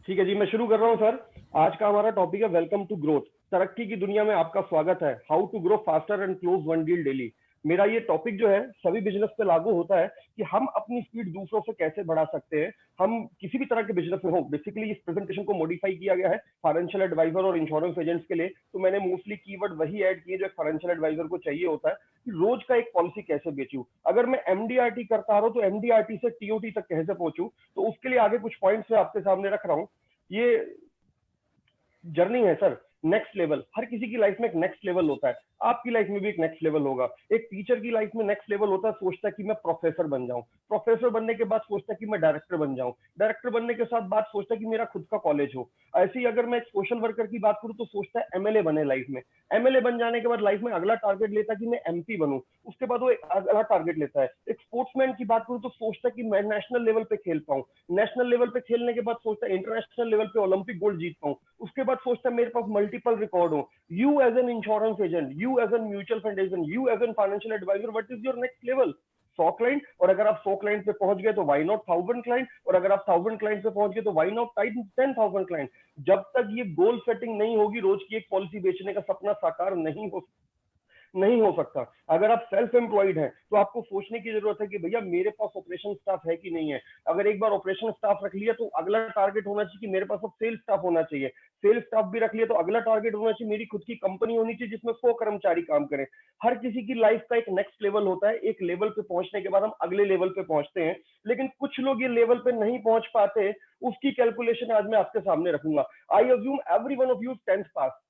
ठीक है जी, मैं शुरू कर रहा हूँ सर। आज का हमारा टॉपिक है वेलकम टू ग्रोथ। तरक्की की दुनिया में आपका स्वागत है। How to grow faster and close one deal daily. मेरा ये टॉपिक जो है सभी बिजनेस पे लागू होता है कि हम अपनी स्पीड दूसरों से कैसे बढ़ा सकते हैं। हम किसी भी तरह के बिजनेस में हो। बेसिकली इस प्रेजेंटेशन को मॉडिफाई किया गया है फाइनेंशियल एडवाइजर और इंश्योरेंस एजेंट्स के लिए। तो मैंने मोस्टली कीवर्ड वही ऐड किए जो एक फाइनेंशियल एडवाइजर को चाहिए होता है कि रोज का एक पॉलिसी कैसे बेचूं। अगर मैं एमडीआरटी करता रहा तो एमडीआरटी से टीओटी तक कैसे पहुंचूं, तो उसके लिए आगे कुछ पॉइंट्स मैं आपके सामने रख रहा हूँ। ये जर्नी है सर। नेक्स्ट लेवल, हर किसी की लाइफ में एक नेक्स्ट लेवल होता है। आपकी लाइफ में भी एक नेक्स्ट लेवल होगा। एक टीचर की लाइफ में नेक्स्ट लेवल होता है, सोचता है कि मैं प्रोफेसर बन जाऊं। प्रोफेसर बनने के बाद सोचता है कि मैं डायरेक्टर बन जाऊं। डायरेक्टर बनने के साथ बात सोचता है कि मेरा खुद का कॉलेज हो। ऐसे ही अगर मैं एक सोशल वर्कर की बात करूं तो सोचता है एमएलए बने लाइफ में। एमएलए बन जाने के बाद लाइफ में अगला टारगेट लेता है कि मैं एमपी बनूं। उसके बाद वो एक अगला टारगेट लेता है। एक स्पोर्ट्समैन की बात करूं तो सोचता है कि मैं नेशनल लेवल पे खेल पाऊं। नेशनल लेवल पे खेलने के बाद सोचता है इंटरनेशनल लेवल पे ओलंपिक गोल्ड जीत पाऊं। उसके बाद सोचता है मेरे पास मल्टीपल रिकॉर्ड हो। You as an insurance agent, you as a mutual fund agent, you as a financial advisor, what is your next level? 100 client, और अगर आप 100 क्लाइंट पे पहुंच गए तो वाई नॉट 1000 क्लाइंट, और अगर आप 1000 क्लाइंट पे पहुंच गए तो वाई नॉट 10,000 क्लाइंट। जब तक ये गोल सेटिंग नहीं होगी, रोज की एक पॉलिसी बेचने का सपना साकार नहीं हो सकता। अगर आप सेल्फ एम्प्लॉयड हैं तो आपको सोचने की जरूरत है कि भैया मेरे पास ऑपरेशन स्टाफ है कि नहीं है। अगर एक बार ऑपरेशन स्टाफ रख लिया तो अगला टारगेट होना चाहिए कि मेरे पास अब सेल्स स्टाफ होना चाहिए। सेल्स स्टाफ भी रख लिया तो अगला टारगेट होना चाहिए मेरी खुद की कंपनी होनी चाहिए जिसमें 100 कर्मचारी काम करें। हर किसी की लाइफ का एक नेक्स्ट लेवल होता है। एक लेवल पे पहुंचने के बाद हम अगले लेवल पे पहुंचते हैं, लेकिन कुछ लोग ये लेवल पे नहीं पहुंच पाते। उसकी कैलकुलेशन आज मैं आपके सामने रखूंगा। I assume every one of you 10th पास।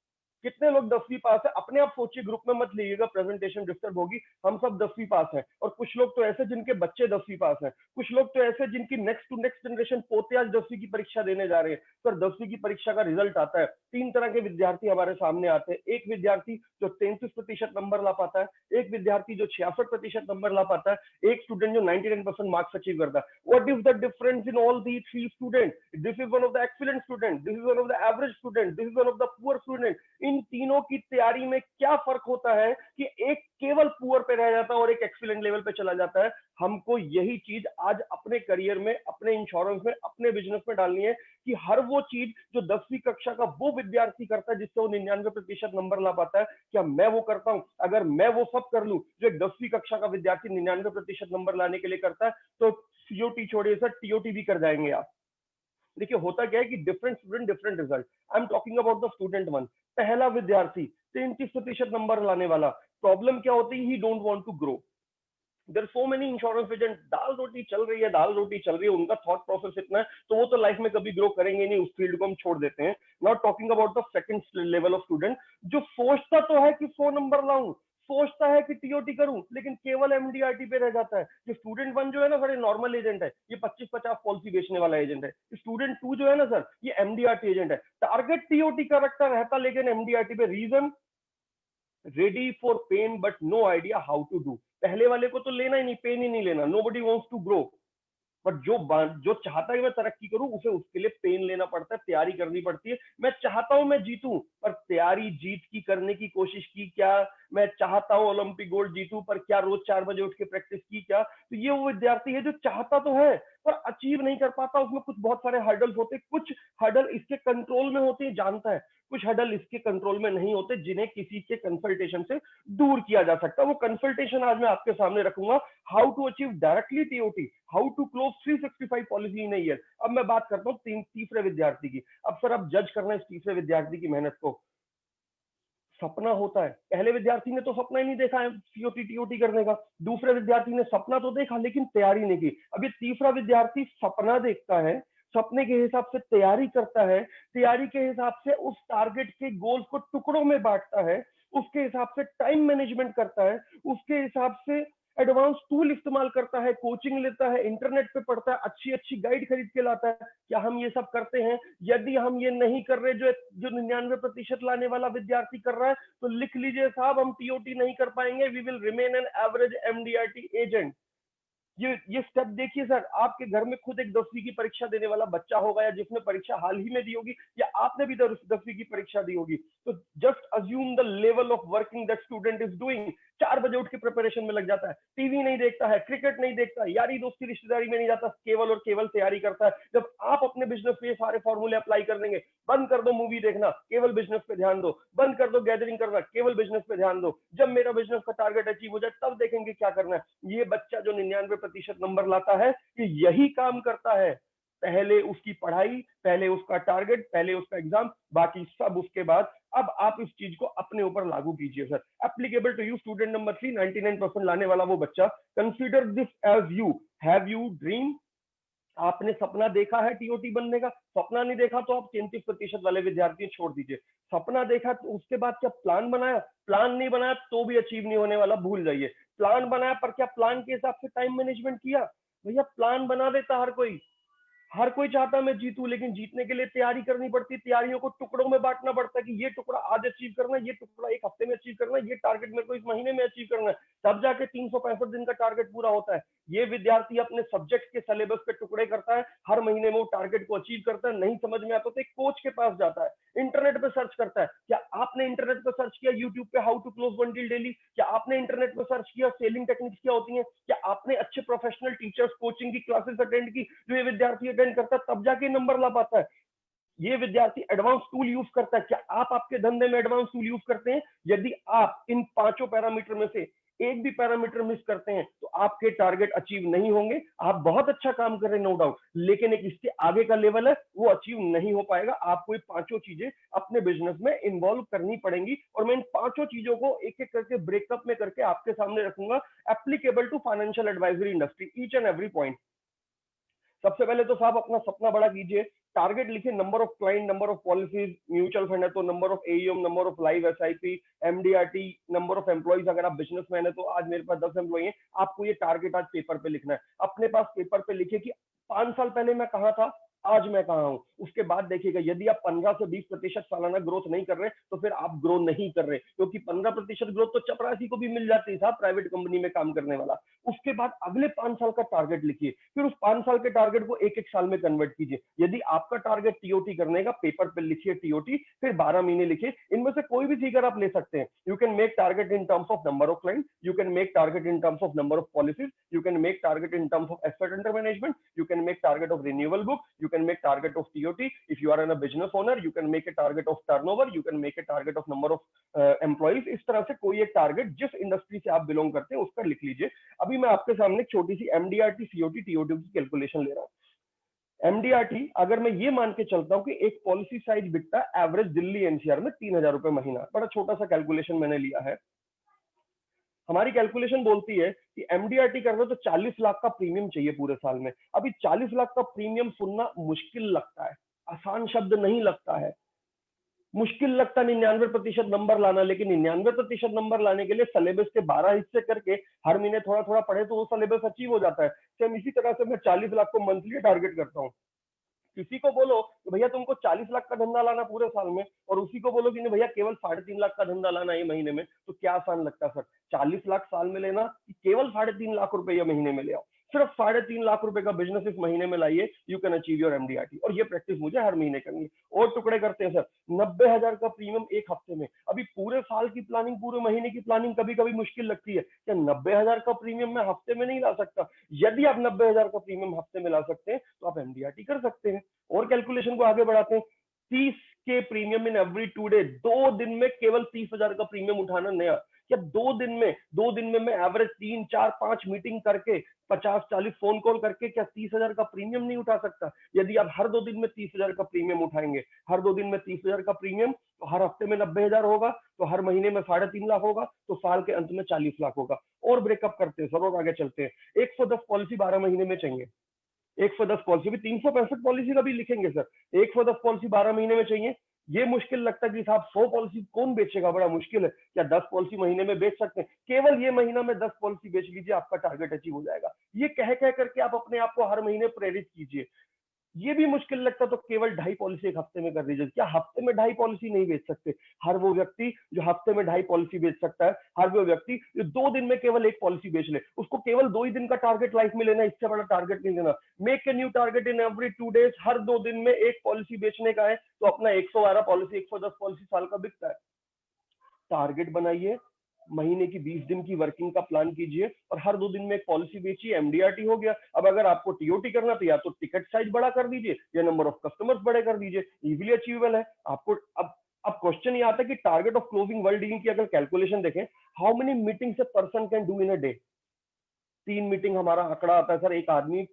कितने लोग 10वीं पास है? अपने आप सोचिए, ग्रुप में मत लीजिएगा, प्रेजेंटेशन डिस्टर्ब होगी। हम सब 10वीं पास हैं, और कुछ लोग तो ऐसे जिनके बच्चे 10वीं पास हैं। कुछ लोग तो ऐसे जिनकी नेक्स्ट टू नेक्स्ट जनरेशन पोते आज 10वीं की परीक्षा देने जा रहे हैं। सर 10वीं की परीक्षा का रिजल्ट आता है, तीन तरह के विद्यार्थी हमारे सामने आते हैं। एक विद्यार्थी जो 33% नंबर ला पाता है, एक विद्यार्थी जो 66% नंबर ला पाता है, एक स्टूडेंट जो 99% मार्क्स अचीव करता है। What is the difference in all the three student? This is one of the excellent student, this is one of the average student, this is one of the poor student. इन तीनों की तैयारी में क्या फर्क होता है कि एक केवल पुअर पे रह जाता है और एक एक्सीलेंट लेवल पे चला जाता है। हमको यही चीज आज अपने करियर में, अपने इंश्योरेंस में, अपने बिजनेस में डालनी है कि हर वो चीज जो 10वीं कक्षा का वो विद्यार्थी करता है जिससे वो 99% नंबर ला पाता है, क्या मैं वो करता हूं? अगर मैं वो सब कर लूं जो एक 10वीं कक्षा का विद्यार्थी 99% नंबर लाने के लिए करता है, तो सीओटी छोड़िए सर, टीओटी भी कर जाएंगे आप। देखिए होता क्या है कि different student different result. I am talking about the student one. पहला विद्यार्थी 33% नंबर लाने वाला, प्रॉब्लम क्या होती है? He don't want to grow. There so many insurance agent, दाल रोटी चल रही है, दाल रोटी चल रही है, उनका थॉट प्रोसेस इतना है तो वो तो लाइफ में कभी ग्रो करेंगे नहीं, उस फील्ड को हम छोड़ देते हैं। Not talking about the second level of student, जो सोचता तो है कि 100 नंबर लाऊं, सोचता है कि टीओटी करूं, लेकिन केवल एमडीआरटी पे रह जाता है। ये स्टूडेंट वन जो है ना सर, ये नॉर्मल एजेंट है, ये 25-50 पॉलिसी बेचने वाला एजेंट है। स्टूडेंट टू जो है ना सर, ये एमडीआरटी एजेंट है। टारगेट टीओटी का रखता रहता लेकिन एमडीआरटी पे। Reason? Ready for pain but no idea how to do. पहले वाले को तो लेना ही नहीं, पेन ही नहीं लेना, nobody wants to grow. But जो चाहता है मैं तरक्की करूं, उसे उसके लिए पेन लेना पड़ता है, तैयारी करनी पड़ती है। मैं चाहता हूं मैं जीतूं, पर तैयारी जीत की करने की कोशिश की क्या? मैं चाहता हूं ओलंपिक गोल्ड जीतूं, पर क्या रोज 4 बजे उठ के प्रैक्टिस की क्या? तो ये वो विद्यार्थी है जो चाहता तो है पर अचीव नहीं कर पाता। उसमें कुछ बहुत सारे हर्डल्स होते, कुछ हर्डल इसके कंट्रोल में होते हैं, जानता है। कुछ हर्डल इसके कंट्रोल में नहीं होते, जिन्हें किसी के कंसल्टेशन से दूर किया जा सकता है। वो कंसल्टेशन आज मैं आपके सामने रखूंगा। How to achieve directly TOT, how to close 365 policy in year. अब मैं बात करता हूँ तीसरे विद्यार्थी की। अब सर अब जज करना है इस तीसरे विद्यार्थी की मेहनत को। सपना होता है, पहले विद्यार्थी ने तो सपना ही नहीं देखा है सीओटी टीओटी करने का। दूसरे विद्यार्थी ने सपना तो देखा लेकिन तैयारी नहीं की। अब ये तीसरा विद्यार्थी सपना देखता है, सपने के हिसाब से तैयारी करता है, तैयारी के हिसाब से उस टारगेट के गोल को टुकड़ों में बांटता है, उसके हिसाब से टाइम मैनेजमेंट करता है, उसके हिसाब से एडवांस टूल इस्तेमाल करता है, कोचिंग लेता है, इंटरनेट पे पढ़ता है, अच्छी अच्छी गाइड खरीद के लाता है। क्या हम ये सब करते हैं? यदि हम ये नहीं कर रहे जो जो 99% लाने वाला विद्यार्थी कर रहा है, तो लिख लीजिए साहब, हम टीओटी नहीं कर पाएंगे। We will remain an average MDRT agent. ये स्टेप देखिए सर, आपके घर में खुद एक 10वीं की परीक्षा देने वाला बच्चा होगा, या जिसने परीक्षा हाल ही में दी होगी, या आपने भी 10वीं की परीक्षा दी होगी, तो just assume the level of working that student is doing. 4 बजे उठ के प्रिपरेशन में लग जाता है, टीवी नहीं देखता है, क्रिकेट नहीं देखता है, यारी दोस्ती रिश्तेदारी में नहीं जाता, केवल और केवल तैयारी करता है। जब आप अपने बिजनेस पे ये सारे फॉर्मूले अप्लाई कर देंगे, बंद कर दो मूवी देखना, केवल बिजनेस पे ध्यान दो, बंद कर दो गैदरिंग करना, केवल बिजनेस पे ध्यान दो, जब मेरा बिजनेस का टारगेट अचीव हो जाए तब देखेंगे क्या करना है। ये बच्चा जो 99% नंबर लाता है, ये यही काम करता है। पहले उसकी पढ़ाई, पहले उसका टारगेट, पहले उसका एग्जाम, बाकी सब उसके बाद। अब आप इस चीज को अपने ऊपर लागू कीजिए sir. Applicable to you student number 3, 99% लाने वाला वो बच्चा। Consider this as you have you dream. आपने सपना देखा है टीओटी बनने का? सपना नहीं देखा तो आप 33% वाले विद्यार्थी छोड़ दीजिए। सपना देखा तो उसके बाद क्या प्लान बनाया? प्लान नहीं बनाया तो भी अचीव नहीं होने वाला, भूल जाइए। प्लान बनाया पर क्या प्लान के हिसाब से टाइम मैनेजमेंट किया? भैया प्लान बना देता हर कोई, हर कोई चाहता मैं जीतूं, लेकिन जीतने के लिए तैयारी करनी पड़ती है। तैयारियों को टुकड़ों में बांटना पड़ता है कि ये टुकड़ा आज अचीव करना है, ये टुकड़ा एक हफ्ते में अचीव करना है, ये टारगेट मेरे को इस महीने में अचीव करना है, तब जाके 365 दिन का टारगेट पूरा होता है। ये विद्यार्थी अपने सब्जेक्ट के सिलेबस के टुकड़े करता है, हर महीने में वो टारगेट को अचीव करता है। नहीं समझ में आता तो एक कोच के पास जाता है, इंटरनेट पे सर्च करता है। क्या आपने इंटरनेट पे सर्च किया यूट्यूब पे how to close one deal daily? क्या आपने इंटरनेट पे सर्च किया सेलिंग टेक्निक्स क्या होती हैं? क्या आपने अच्छे प्रोफेशनल टीचर्स कोचिंग की क्लासेस अटेंड की जो ये विद्यार्थी अटेंड करता है? तब जाके नंबर ला पाता है। ये विद्यार्थी एडवांस टूल यूज करता है। क्या आप आपके धंधे में एडवांस टूल यूज करते हैं? यदि आप इन पांचों पैरामीटर में से एक भी पैरामीटर मिस करते हैं तो आपके टारगेट अचीव नहीं होंगे। आप बहुत अच्छा काम कर रहे हैं नो डाउट, लेकिन एक इसके आगे का लेवल है वो अचीव नहीं हो पाएगा। आपको ये पांचों चीजें अपने बिजनेस में इन्वॉल्व करनी पड़ेंगी, और मैं इन पांचों चीजों को एक एक करके ब्रेकअप में करके आपके सामने रखूंगा, applicable to financial advisory industry, each and every point. सबसे पहले तो साहब अपना सपना बड़ा कीजिए। टारगेट लिखिए, number of client, number of policies, mutual fund है तो number of AEM, number of live SIP, MDRT, number of employees. अगर आप बिजनेसमैन है तो आज मेरे पास 10 एम्प्लॉई हैं, आपको ये टारगेट आज पेपर पे लिखना है। अपने पास पेपर पे लिखिए कि 5 साल पहले मैं कहाँ था, आज मैं कहाँ हूँ। उसके बाद देखिएगा यदि आप 15 से 20% सालाना ग्रोथ नहीं कर रहे तो फिर आप ग्रो नहीं कर रहे, क्योंकि 15% ग्रोथ तो चपरासी को भी मिल जाती है साहब, प्राइवेट कंपनी में काम करने वाला। उसके बाद अगले 5 साल का टारगेट लिखिए, फिर उस 5 साल के टारगेट को एक एक साल में कन्वर्ट कीजिए। यदि आपका टारगेट टीओटी करने का, पेपर पे लिखिए टीओटी, फिर 12 महीने लिखिए। इनमें से कोई भी फिगर आप ले सकते हैं। You can make target in terms of number of client, you can make target in terms of number of policies, you can make target in terms of asset under management, you can make target of renewal book, you can make target of TOT. If you are in a business owner, you can make a target of turnover, you can make a target of number of employees. इस तरह से कोई एक target जिस industry से आप belong करते हैं उसका लिख लीजिए। अभी मैं आपके सामने छोटी सी एमडीआरटी, सीओटी, टीओटी की कैलकुलेशन ले रहा हूँ। एमडीआरटी अगर मैं ये मान के चलता हूँ कि एक पॉलिसी साइज बिकता है एवरेज दिल्ली एनसीआर में 3,000 रुपए महीना, बड़ा छोटा सा कैलकुलेशन मैंने लिया है। हमारी कैलकुलेशन बोलती है कि एमडीआरटी कर रहे हो तो 40 लाख का प्रीमियम चाहिए पूरे साल में। अभी 40 लाख का प्रीमियम सुनना मुश्किल लगता है, आसान शब्द नहीं लगता है, मुश्किल लगता है 99% नंबर लाना, लेकिन 99% नंबर लाने के लिए सिलेबस के 12 हिस्से करके हर महीने थोड़ा थोड़ा पढ़े तो वो सिलेबस अचीव हो जाता है। सेम इसी तरह से मैं 40 लाख को मंथली टारगेट करता हूँ। किसी को बोलो कि भैया तुमको 40 लाख का धंधा लाना पूरे साल में, और उसी को बोलो कि नहीं भैया केवल 3.5 लाख का धंधा लाना है महीने में, तो क्या आसान लगता है सर? 40 लाख साल में लेना कि केवल 3.5 लाख रुपए महीने में ले आओ। सिर्फ 3.5 लाख रुपए का बिजनेस इस महीने में लाइए, you can achieve your MDRT. और ये प्रैक्टिस मुझे हर महीने करनी है। और टुकड़े करते हैं सर, 90,000 का प्रीमियम एक हफ्ते में। अभी पूरे साल की प्लानिंग, पूरे महीने की प्लानिंग कभी कभी मुश्किल लगती है। क्या 90,000 का प्रीमियम मैं हफ्ते में नहीं ला सकता? यदि आप 90,000 का प्रीमियम हफ्ते में ला सकते हैं तो आप एमडीआरटी कर सकते हैं। और कैलकुलेशन को आगे बढ़ाते हैं, 30 के प्रीमियम इन एवरी 2 डे। 2 दिन में केवल 30,000 का प्रीमियम उठाना नया। क्या 2 दिन में मैं एवरेज 3, 4, 5 मीटिंग करके 50, 40 फोन कॉल करके क्या 30,000 का प्रीमियम नहीं उठा सकता? यदि आप हर 2 दिन में 30,000 का प्रीमियम उठाएंगे, हर 2 दिन में 30,000 का प्रीमियम, तो हर हफ्ते में 90,000 होगा, तो हर महीने में 3.5 लाख होगा, तो साल के अंत में 40 लाख होगा। और ब्रेकअप करते हैं सर, और आगे चलते हैं। 110 पॉलिसी 12 महीने में चाहिए। 110 पॉलिसी भी 365 पॉलिसी का भी लिखेंगे सर। 110 पॉलिसी 12 महीने में चाहिए। ये मुश्किल लगता है कि साहब 100 पॉलिसी कौन बेचेगा, बड़ा मुश्किल है। क्या 10 पॉलिसी महीने में बेच सकते हैं? केवल ये महीना में 10 पॉलिसी बेच लीजिए, आपका टारगेट अचीव हो जाएगा। ये कह कह करके आप अपने आप को हर महीने प्रेरित कीजिए। ये भी मुश्किल लगता तो केवल 2.5 पॉलिसी एक हफ्ते में कर दीजिए। क्या हफ्ते में 2.5 पॉलिसी नहीं बेच सकते? हर वो व्यक्ति जो हफ्ते में 2.5 पॉलिसी बेच सकता है, हर वो व्यक्ति जो 2 दिन में केवल एक पॉलिसी बेच ले, उसको केवल 2 ही दिन का टारगेट लाइफ में लेना, इससे बड़ा टारगेट नहीं देना। Make a new target in every 2 days. हर 2 दिन में एक पॉलिसी बेचने का है, तो अपना 112 पॉलिसी, 110 पॉलिसी साल का बिकता है। टारगेट बनाइए, महीने की 20 दिन की वर्किंग का प्लान कीजिए और हर 2 दिन में एक पॉलिसी बेचिए, एमडीआरटी हो गया। अब अगर आपको टीओटी करना तो या तो टिकट साइज बड़ा कर दीजिए या नंबर ऑफ कस्टमर्स बड़े कर दीजिए, इजीली अचीवेबल है आपको। अब क्वेश्चन ये आता है कि target of closing world dealing की अगर कैलकुलेशन देखें, how many meetings a person can do in a day. 3 meeting हमारा आंकड़ा आता है सर, एक आदमी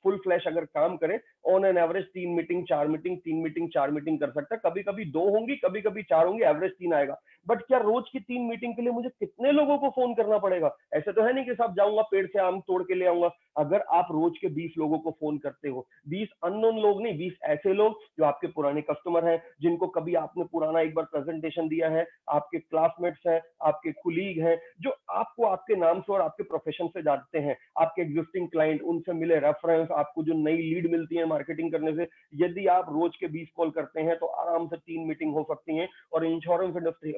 फुल फ्लैश अगर काम करे on an average 3 meeting 4 meeting 3 meeting 4 meeting कर सकता है। कभी कभी 2 होंगी, कभी कभी 4 होंगी, एवरेज 3 आएगा। बट क्या रोज की 3 मीटिंग के लिए मुझे कितने लोगों को फोन करना पड़ेगा? ऐसे तो है नहीं कि साहब जाऊंगा पेड़ से आम तोड़ के ले आऊंगा। अगर आप रोज के 20 लोगों को फोन करते हो, 20 अननोन लोग नहीं, 20 ऐसे लोग जो आपके पुराने कस्टमर हैं, जिनको कभी आपने पुराना एक बार प्रेजेंटेशन दिया है, आपके क्लासमेट्स हैं, आपके कुलीग हैं, जो आपको आपके नाम से और आपके प्रोफेशन से जानते हैं, आपके एग्जिस्टिंग क्लाइंट, उनसे मिले रेफरेंस, आपको जो नई लीड मिलती है मार्केटिंग करने से, यदि आप रोज के 20 कॉल करते हैं तो आराम से 3 मीटिंग हो सकती हैं। और इंश्योरेंस इंडस्ट्री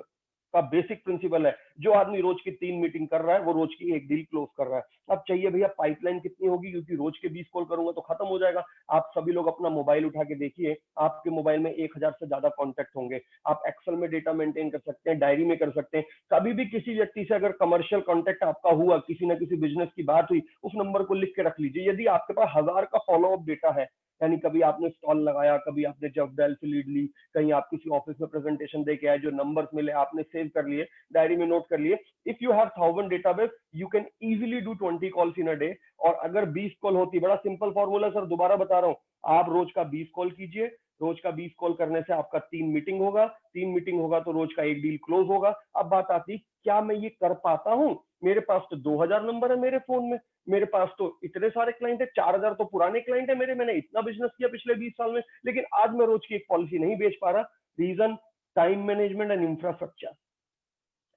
का बेसिक प्रिंसिपल है, जो आदमी रोज की 3 मीटिंग कर रहा है वो रोज की एक डील क्लोज कर रहा है। अब चाहिए भैया पाइपलाइन कितनी होगी, क्योंकि रोज के 20 कॉल करूंगा तो खत्म हो जाएगा। आप सभी लोग अपना मोबाइल उठा के देखिए, आपके मोबाइल में 1000 से ज्यादा कॉन्टेक्ट होंगे। आप एक्सेल में डेटा मेंटेन कर सकते हैं, डायरी में कर सकते हैं। कभी भी किसी व्यक्ति से अगर कमर्शियल कॉन्टेक्ट आपका हुआ, किसी ना किसी बिजनेस की बात हुई, उस नंबर को लिख के रख लीजिए। यदि आपके पास 1000 का फॉलोअप डेटा है, यानी कभी आपने स्टॉल लगाया, कभी आपने जब डायल से लीड ली, कहीं आप किसी ऑफिस में प्रेजेंटेशन दे के आए, जो नंबर्स मिले आपने सेव कर लिए, डायरी में नोट कर लिए। If you have 1000 database, you can easily do 20 calls in a day. और अगर 20 कॉल होती, बड़ा सिंपल फॉर्मूला सर, दोबारा बता रहा हूं, आप रोज का 20 कॉल कीजिए। रोज का 20 कॉल करने से आपका 3 मीटिंग होगा, 3 मीटिंग होगा तो रोज का एक डील क्लोज होगा। अब बात आती, क्या मैं ये कर पाता हूं? मेरे पास तो 2000 नंबर है मेरे फोन में, मेरे पास तो इतने सारे क्लाइंट है, 4000 तो पुराने क्लाइंट है मेरे, मैंने इतना बिजनेस किया पिछले 20 साल में, लेकिन आज मैं रोज की एक पॉलिसी नहीं बेच पा रहा। Reason, time management and infrastructure.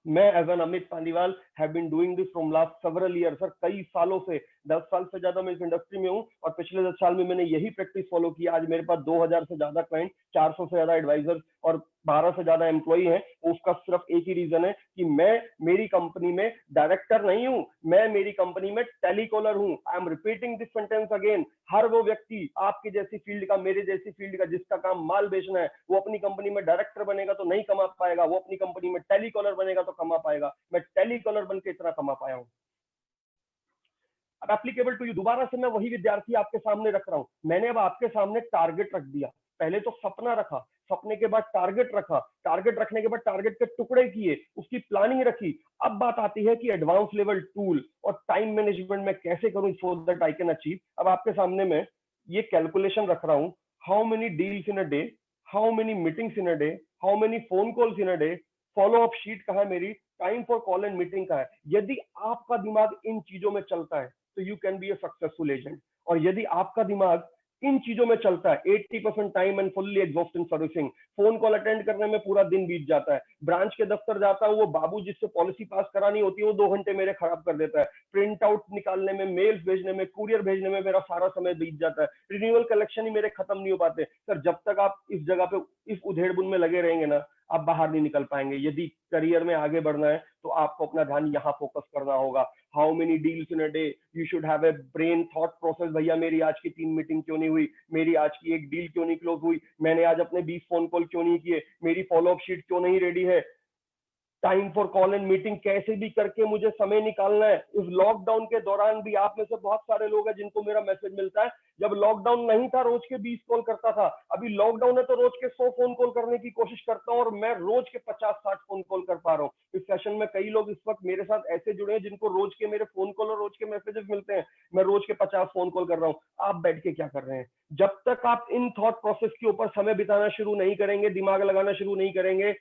मैं as an Amit Paliwal have been doing this from last several year sir, कई सालों से, 10 साल से ज्यादा मैं इस इंडस्ट्री में हूं और पिछले 10 साल में मैंने यही प्रैक्टिस फॉलो की। आज मेरे पास 2000 से ज्यादा क्लाइंट, 400 से ज्यादा एडवाइजर और 12 से ज्यादा एम्प्लॉई हैं। उसका सिर्फ एक ही रीजन है कि मैं मेरी कंपनी में डायरेक्टर नहीं हूं, मैं मेरी कंपनी में टेलीकॉलर हूं। I am repeating this sentence again. हर वो व्यक्ति आपकी जैसी फील्ड का, मेरे जैसी फील्ड का, जिसका काम माल बेचना है, वो अपनी कंपनी में डायरेक्टर बनेगा तो नहीं कमा पाएगा, वो अपनी कंपनी में टेलीकॉलर बनेगा तो कमा पाएगा। मैं टेलीकॉलर बन के इतना कमा पाया हूं। अब एप्लीकेबल टू यू, दोबारा से मैं वही विद्यार्थी आपके सामने रख रहा हूं। मैंने अब आपके सामने टारगेट रख दिया, पहले तो सपना रखा, सपने के बाद टारगेट रखा, टारगेट रखने के बाद टारगेट के टुकड़े किए, उसकी प्लानिंग रखी। अब बात आती है कि एडवांस लेवल टूल और टाइम मैनेजमेंट में कैसे करूं so that I can achieve. अब आपके सामने मैं ये कैलकुलेशन रख रहा हूं, how many deals in a day, how many meetings in a day, how many phone calls in a day, follow up sheet कहा है मेरी, time for call and meeting का है। यदि आपका दिमाग इन चीजों में चलता है तो you can be A successful agent. और यदि आपका दिमाग इन चीजों में चलता है, 80% time and fully exhaust in servicing, phone call attend करने में पूरा दिन बीत जाता है, ब्रांच के दफ्तर जाता हूं, वो बाबू जिससे पॉलिसी पास करानी होती है वो 2 घंटे मेरे खराब कर देता है, प्रिंट आउट निकालने में, मेल्स भेजने में, कुरियर भेजने में मेरा सारा समय बीत जाता है, रिन्यूअल कलेक्शन ही मेरे खत्म नहीं हो पाते। सर जब तक आप इस जगह पे, इस उधेड़बुन में लगे रहेंगे ना, आप बाहर नहीं निकल पाएंगे। यदि करियर में आगे बढ़ना है तो आपको अपना ध्यान यहाँ फोकस करना होगा। How many deals in a day, you should have a brain thought process. भैया मेरी आज की 3 मीटिंग क्यों नहीं हुई, मेरी आज की एक डील क्यों नहीं क्लोज हुई, मैंने आज अपने 20 फोन कॉल क्यों नहीं किए, मेरी फॉलोअप शीट क्यों नहीं रेडी है, time for call and meeting कैसे भी करके मुझे समय निकालना है। इस लॉकडाउन के दौरान भी आप में से बहुत सारे लोग हैं जिनको मेरा मैसेज मिलता है, जब लॉकडाउन नहीं था रोज के 20 कॉल करता था, अभी लॉकडाउन है तो रोज के 100 फोन कॉल करने की कोशिश करता हूं और मैं रोज के 50-60 फोन कॉल कर पा रहा हूं। इस सेशन में कई लोग इस वक्त मेरे साथ ऐसे जुड़े हैं जिनको रोज के मेरे फोन कॉल और रोज के मैसेजेस मिलते हैं। मैं रोज के 50 फोन कॉल कर रहा हूं, आप बैठ के क्या कर रहे हैं? जब तक आप इन थॉट प्रोसेस के ऊपर समय बिताना शुरू नहीं करेंगे, दिमाग लगाना शुरू नहीं करेंगे,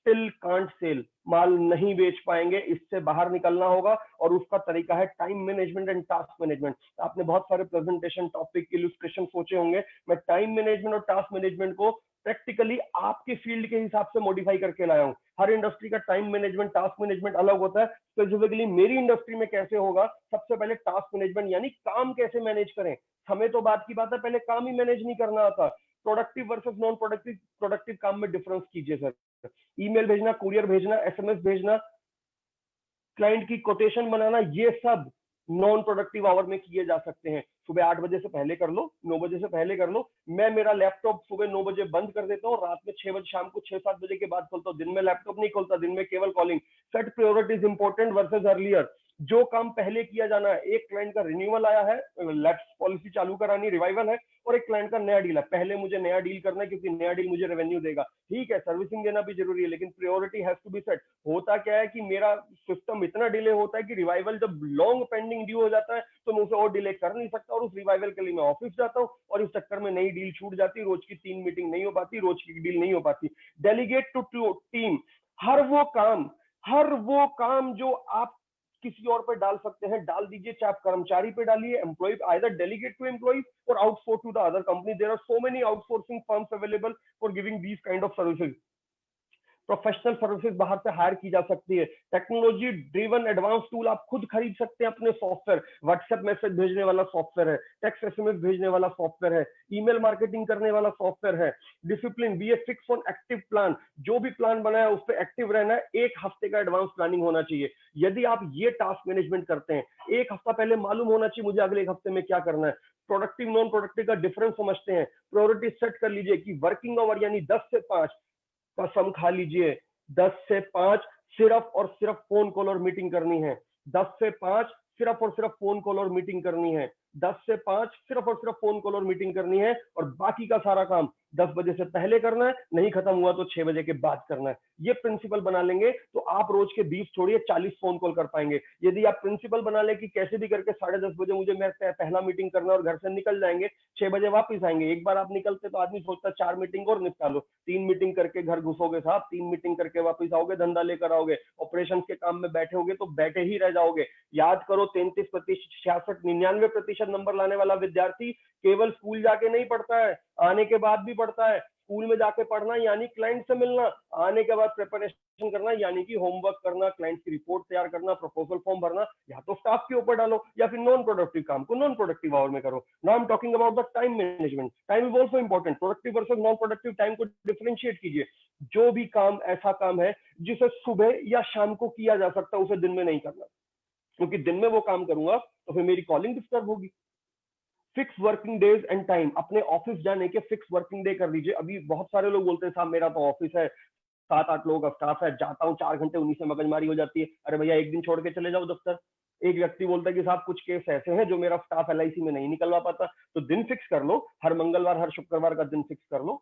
स्टिल कांट सेल, माल नहीं बेच पाएंगे। इससे बाहर निकलना होगा और उसका तरीका है time management and task management. आपने बहुत सारे प्रेजेंटेशन टॉपिक इलस्ट्रेशन सोचे होंगे, मैं टाइम मैनेजमेंट और टास्क मैनेजमेंट को प्रैक्टिकली आपके फील्ड के हिसाब से मॉडिफाई करके लाया हूं। हर इंडस्ट्री का टाइम मैनेजमेंट, टास्क मैनेजमेंट अलग होता है। स्पेसिफिकली मेरी इंडस्ट्री में कैसे होगा, सबसे पहले टास्क मैनेजमेंट यानी काम कैसे मैनेज करें। समय तो बात की बात है, पहले काम ही मैनेज नहीं करना आता। Productive versus non productive, productive काम में डिफरेंस कीजिए सर। ईमेल भेजना, कुरियर भेजना, एसएमएस भेजना, क्लाइंट की कोटेशन बनाना, ये सब नॉन प्रोडक्टिव आवर में किए जा सकते हैं। सुबह 8 बजे से पहले कर लो, 9 बजे से पहले कर लो। मैं मेरा लैपटॉप सुबह 9 बजे बंद कर देता हूँ, रात में 6 बजे, शाम को 6-7 बजे के बाद खोलता हूँ। दिन में लैपटॉप नहीं खोलता, दिन में केवल calling. Set priorities important versus earlier. जो काम पहले किया जाना है, एक क्लाइंट का रिन्यूअल आया है, लैप्स पॉलिसी चालू करानी, रिवाइवल है, और एक क्लाइंट का नया डील है, पहले मुझे नया डील करना है क्योंकि नया डील मुझे रेवेन्यू देगा। ठीक है, सर्विसिंग देना भी जरूरी है, लेकिन priority has to be set. होता क्या है कि मेरा सिस्टम इतना डिले होता है कि रिवाइवल जब लॉन्ग पेंडिंग ड्यू हो जाता है तो मैं उसे और डिले कर नहीं सकता, और उस रिवाइवल के लिए मैं ऑफिस जाता हूँ, और इस चक्कर में नई डील छूट जाती, रोज की 3 मीटिंग नहीं हो पाती, रोज की डील नहीं हो पाती। Delegate to team. हर वो काम जो आप किसी और पे डाल सकते हैं, डाल दीजिए, चाहे आप कर्मचारी पे डालिए, employ, either delegate to employ और outsource to the other company. There are so many outsourcing firms available for giving these kind of services. Professional services बाहर से हायर की जा सकती है। टेक्नोलॉजी ड्रिवन एडवांस टूल आप खुद खरीद सकते हैं अपने सॉफ्टवेयर। व्हाट्सएप मैसेज भेजने वाला सॉफ्टवेयर है, टेक्स्ट एसएमएस भेजने वाला सॉफ्टवेयर है, ईमेल मार्केटिंग करने वाला सॉफ्टवेयर है। Discipline, be a fix on active plan. जो भी प्लान बनाया उस पर एक्टिव रहना है। 1 हफ्ते का एडवांस प्लानिंग होना चाहिए। यदि आप ये टास्क मैनेजमेंट करते हैं, 1 हफ्ता पहले मालूम होना चाहिए मुझे अगले 1 हफ्ते में क्या करना है। प्रोडक्टिव नॉन प्रोडक्टिव का डिफरेंस समझते हैं। प्रायोरिटी सेट कर लीजिए कि वर्किंग आवर यानी 10 से 5, कसम खा लीजिए 10 से 5 सिर्फ और सिर्फ फोन कॉल और मीटिंग करनी है। 10 से 5 सिर्फ और सिर्फ फोन कॉल और मीटिंग करनी है। 10 से 5 सिर्फ और सिर्फ फोन कॉल और मीटिंग करनी है, और बाकी का सारा काम 10 बजे से पहले करना है, नहीं खत्म हुआ तो 6 बजे के बाद करना है। ये प्रिंसिपल बना लेंगे तो आप रोज के 20 छोड़िए 40 फोन कॉल कर पाएंगे। यदि आप प्रिंसिपल बना ले कि कैसे भी करके 10:30 बजे मुझे मैं पहला मीटिंग करना और घर से निकल जाएंगे, 6 बजे वापस आएंगे, एक बार आप निकलते तो आदमी सोचता 4 मीटिंग और निपटा लो। 3 मीटिंग करके घर घुसोगे साहब, 3 मीटिंग करके वापस आओगे, धंधा लेकर आओगे, ऑपरेशन के काम में बैठे होगे तो बैठे ही रह जाओगे। याद करो, 33%, 66, 99% नंबर लाने वाला विद्यार्थी केवल स्कूल जाके नहीं पढ़ता है, आने के बाद भी पढ़ता है। स्कूल में जाके पढ़ना यानी क्लाइंट से मिलना, आने के बाद प्रिपरेशन करना यानी कि होमवर्क करना, क्लाइंट की रिपोर्ट तैयार करना, प्रपोजल फॉर्म भरना। या तो स्टाफ के ऊपर डालो या फिर नॉन प्रोडक्टिव काम को नॉन प्रोडक्टिव आवर में करो। Now I am talking about the time management. Time is also important. Productive versus non productive time को डिफरेंशिएट कीजिए। जो भी काम ऐसा काम है जिसे सुबह या शाम को किया जा सकता है उसे दिन में नहीं करना, क्योंकि दिन में वो काम करूंगा तो फिर मेरी कॉलिंग डिस्टर्ब होगी। Fix working days and time. अपने ऑफिस जाने के फिक्स वर्किंग डे कर लीजिए। अभी बहुत सारे लोग बोलते हैं साहब मेरा तो ऑफिस है, 7-8 लोगों का स्टाफ है, जाता हूँ 4 घंटे, उन्हीं से मगजमारी हो जाती है। अरे भैया, एक दिन छोड़ के चले जाओ दफ्तर। एक व्यक्ति बोलता है कि साहब कुछ केस ऐसे हैं जो मेरा स्टाफ एलआईसी में नहीं निकलवा पाता, तो दिन फिक्स कर लो, हर मंगलवार हर शुक्रवार का दिन फिक्स कर लो।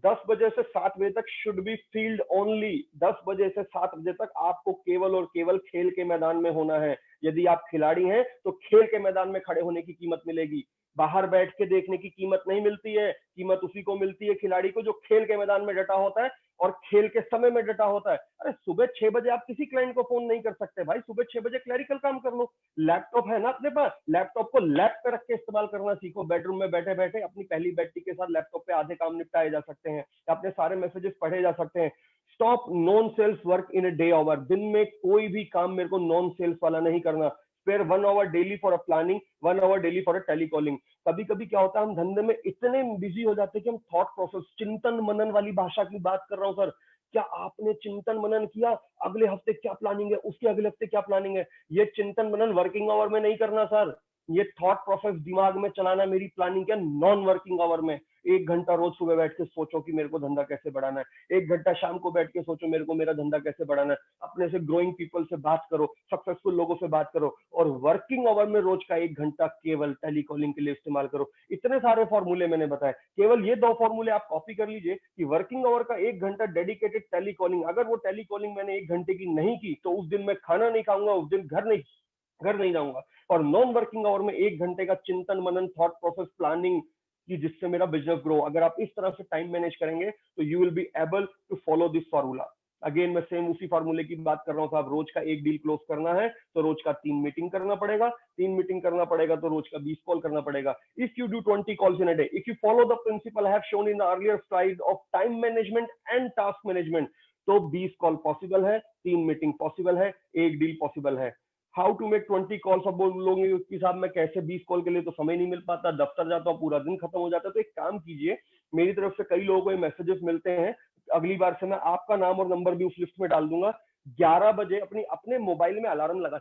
10 बजे से 7 बजे तक शुड बी फील्ड ओनली। 10 बजे से 7 बजे तक आपको केवल और केवल खेल के मैदान में होना है। यदि आप खिलाड़ी हैं तो खेल के मैदान में खड़े होने की कीमत मिलेगी, बाहर बैठ के देखने की कीमत नहीं मिलती है। कीमत उसी को मिलती है खिलाड़ी को जो खेल के मैदान में डटा होता है और खेल के समय में डटा होता है। अरे सुबह 6 बजे आप किसी क्लाइंट को फोन नहीं कर सकते भाई, सुबह 6 बजे क्लरिकल काम कर लो। लैपटॉप है ना अपने पास, लैपटॉप को लैप पे रख के इस्तेमाल करना सीखो। बेडरूम में बैठे बैठे अपनी पहली बैटरी के साथ लैपटॉप पे आधे काम निपटाए जा सकते हैं, अपने सारे मैसेजेस पढ़े जा सकते हैं। Stop non sales work in a day hour. दिन में कोई भी काम मेरे को नॉन सेल्स वाला नहीं करना। Spare 1 hour daily for a planning, 1 hour daily for a telecalling. कभी कभी क्या होता है, हम धंधे में इतने बिजी हो जाते हैं कि हम थॉट प्रोसेस, चिंतन मनन वाली भाषा की बात कर रहा हूँ सर। क्या आपने चिंतन मनन किया अगले हफ्ते क्या प्लानिंग है, उसके अगले हफ्ते क्या प्लानिंग है? ये चिंतन मनन वर्किंग आवर में नहीं करना सर। ये थॉट प्रोसेस दिमाग में चलाना मेरी प्लानिंग क्या, नॉन वर्किंग आवर में। 1 घंटा रोज सुबह बैठ के सोचो कि मेरे को धंधा कैसे बढ़ाना है, 1 घंटा शाम को बैठ के सोचो मेरे को मेरा धंधा कैसे बढ़ाना है। अपने से ग्रोइंग पीपल से बात करो, सक्सेसफुल लोगों से बात करो, और वर्किंग आवर में रोज का 1 घंटा केवल टेलीकॉलिंग के लिए इस्तेमाल करो। इतने सारे फॉर्मूले मैंने बताए, केवल ये 2 फॉर्मूले आप कॉपी कर लीजिए कि वर्किंग आवर का 1 घंटा डेडिकेटेड टेलीकॉलिंग। अगर वो टेलीकॉलिंग मैंने 1 घंटे की नहीं की तो उस दिन मैं खाना नहीं खाऊंगा, उस दिन घर नहीं जाऊंगा। और नॉन वर्किंग आवर में 1 घंटे का चिंतन मनन, थॉट प्रोसेस, प्लानिंग की, जिससे मेरा बिजनेस ग्रो। अगर आप इस तरह से टाइम मैनेज करेंगे तो you will be able to follow this formula. Again मैं सेम उसी फार्मूले की बात कर रहा हूँ साहब। रोज का 1 डील क्लोज करना है तो रोज का 3 मीटिंग करना पड़ेगा, 3 मीटिंग करना पड़ेगा तो रोज का 20 कॉल करना पड़ेगा। If you do 20 calls in a day, if you follow the principle I have shown in the earlier slide of time management and task management, तो 20 कॉल पॉसिबल है, 3 मीटिंग पॉसिबल है, 1 deal possible है। How to make 20 calls. अब बोलोगे कि साहब मैं कैसे 20 कॉल के लिए तो समय नहीं मिल पाता, दफ्तर जाता हूँ पूरा दिन खत्म हो जाता है। तो एक काम कीजिए, मेरी तरफ से कई लोगों को मैसेजेस मिलते हैं, अगली बार से मैं आपका नाम और नंबर भी उस लिस्ट में डाल दूंगा। 11 बजे अपने मोबाइल में अलार्म लगा,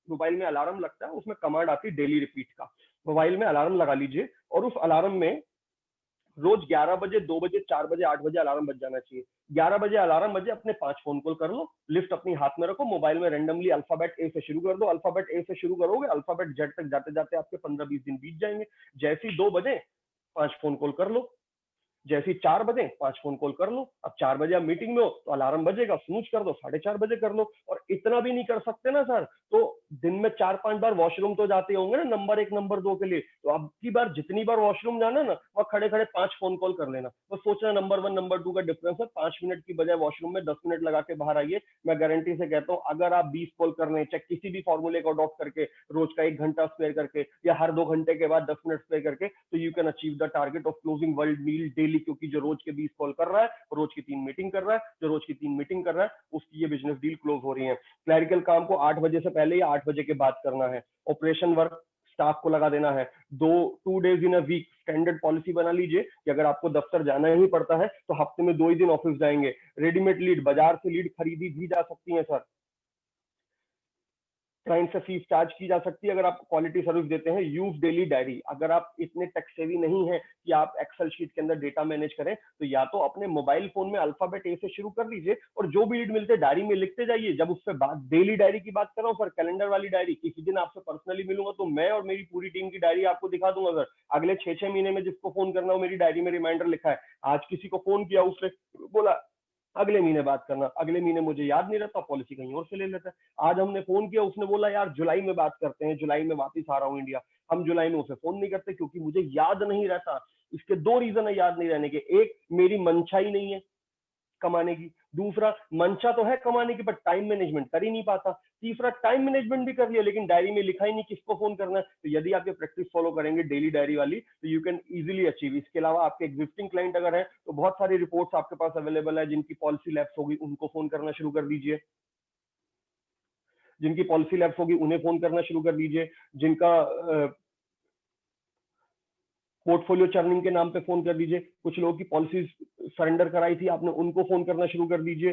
मोबाइल में अलार्म लगता है, उसमें कमांड आती है डेली रिपीट का। मोबाइल में अलार्म लगा लीजिए और उस अलार्म में रोज 11 बजे, 2 बजे, 4 बजे, 8 बजे अलार्म बज जाना चाहिए। 11 बजे अलार्म बजे, अपने 5 फोन कॉल कर लो, लिस्ट अपनी हाथ में रखो, मोबाइल में रैंडमली अल्फाबेट ए से शुरू कर दो, अल्फाबेट ए से शुरू करोगे, अल्फाबेट जेड तक जाते जाते आपके 15-20 दिन बीत जाएंगे। जैसे ही 2 बजे 5 फोन कॉल कर लो, जैसे ही 4 बजे 5 फोन कॉल कर लो। अब 4 बजे आप मीटिंग में हो तो अलार्म बजेगा, स्नूज कर दो, 4:30 बजे कर लो। और इतना भी नहीं कर सकते ना सर, तो दिन में 4-5 बार वॉशरूम तो जाते होंगे ना, नंबर 1 नंबर 2 के लिए। तो अब की बार जितनी बार वॉशरूम जाना ना, वह खड़े खड़े 5 फोन कॉल कर लेना। तो सोचना नंबर 1 नंबर 2 का डिफरेंस है, 5 मिनट की बजाय वॉशरूम में 10 मिनट लगा के बाहर आइए। मैं गारंटी से कहता हूँ, अगर आप 20 कॉल कर रहे हैं, चाहे किसी भी फॉर्मूले को अडॉप्ट करके, रोज का 1 घंटा स्पेयर करके या हर 2 घंटे के बाद 10 मिनट स्पेयर करके, तो you can achieve the target of closing world meal daily. क्योंकि जो रोज के 20 कॉल कर रहा है, रोज की 3 मीटिंग कर रहा है, जो रोज की 3 मीटिंग कर रहा है, उसकी ये बिजनेस डील क्लोज हो रही है। क्लैरिकल काम को 8 बजे से पहले या 8 बजे के बाद करना है। ऑपरेशन वर्क स्टाफ को लगा देना है। 2 days in a week standard policy बना लीजिए कि अगर आपको दफ्तर जाना ही पड़ता है तो हफ्ते में 2 ही दिन ऑफिस जाएंगे। रेडीमेड लीड, बाजार से लीड खरीदी भी जा सकती है सर। क्लाइंट से फीस चार्ज की जा सकती है अगर आप क्वालिटी सर्विस देते हैं। यूज डेली डायरी, अगर आप इतने टेक सेवी नहीं है कि आप एक्सेल शीट के अंदर डेटा मैनेज करें, तो या तो अपने मोबाइल फोन में अल्फाबेट ए से शुरू कर लीजिए और जो भी लीड मिलते डायरी में लिखते जाइए। जब उससे बात डेली डायरी की बात कर रहा हूँ सर, कैलेंडर वाली डायरी, किसी दिन आपसे पर्सनली मिलूंगा तो मैं और मेरी पूरी टीम की डायरी आपको दिखा दूंगा सर। अगले 6-6 महीने में जिसको फोन करना हो, मेरी डायरी में रिमाइंडर लिखा है। आज किसी को फोन किया, उसने बोला अगले महीने बात करना, अगले महीने मुझे याद नहीं रहता, पॉलिसी कहीं और से ले लेता है। आज हमने फोन किया, उसने बोला यार जुलाई में बात करते हैं, जुलाई में वापस आ रहा हूँ इंडिया। हम जुलाई में उसे फोन नहीं करते क्योंकि मुझे याद नहीं रहता। इसके 2 रीजन है याद नहीं रहने के। एक, मेरी मंशा ही नहीं है कमाने की। दूसरा, मंशा तो है कमाने की बट टाइम मैनेजमेंट कर ही नहीं पाता। तीसरा, टाइम मैनेजमेंट भी कर लिया लेकिन डायरी में लिखा ही नहीं किसको फोन करना है। तो यदि आप ये प्रैक्टिस फॉलो करेंगे डेली डायरी वाली, तो यू कैन इजीली अचीव। इसके अलावा आपके एग्जिस्टिंग क्लाइंट अगर है तो बहुत सारी रिपोर्ट्स आपके पास अवेलेबल है। जिनकी पॉलिसी लैप्स होगी उनको फोन करना शुरू कर दीजिए, जिनकी पॉलिसी लैप्स होगी उन्हें फोन करना शुरू कर दीजिए। जिनका पोर्टफोलियो चर्निंग के नाम पे फोन कर दीजिए। कुछ लोगों की पॉलिसीज सरेंडर कराई थी आपने, उनको फोन करना शुरू कर दीजिए।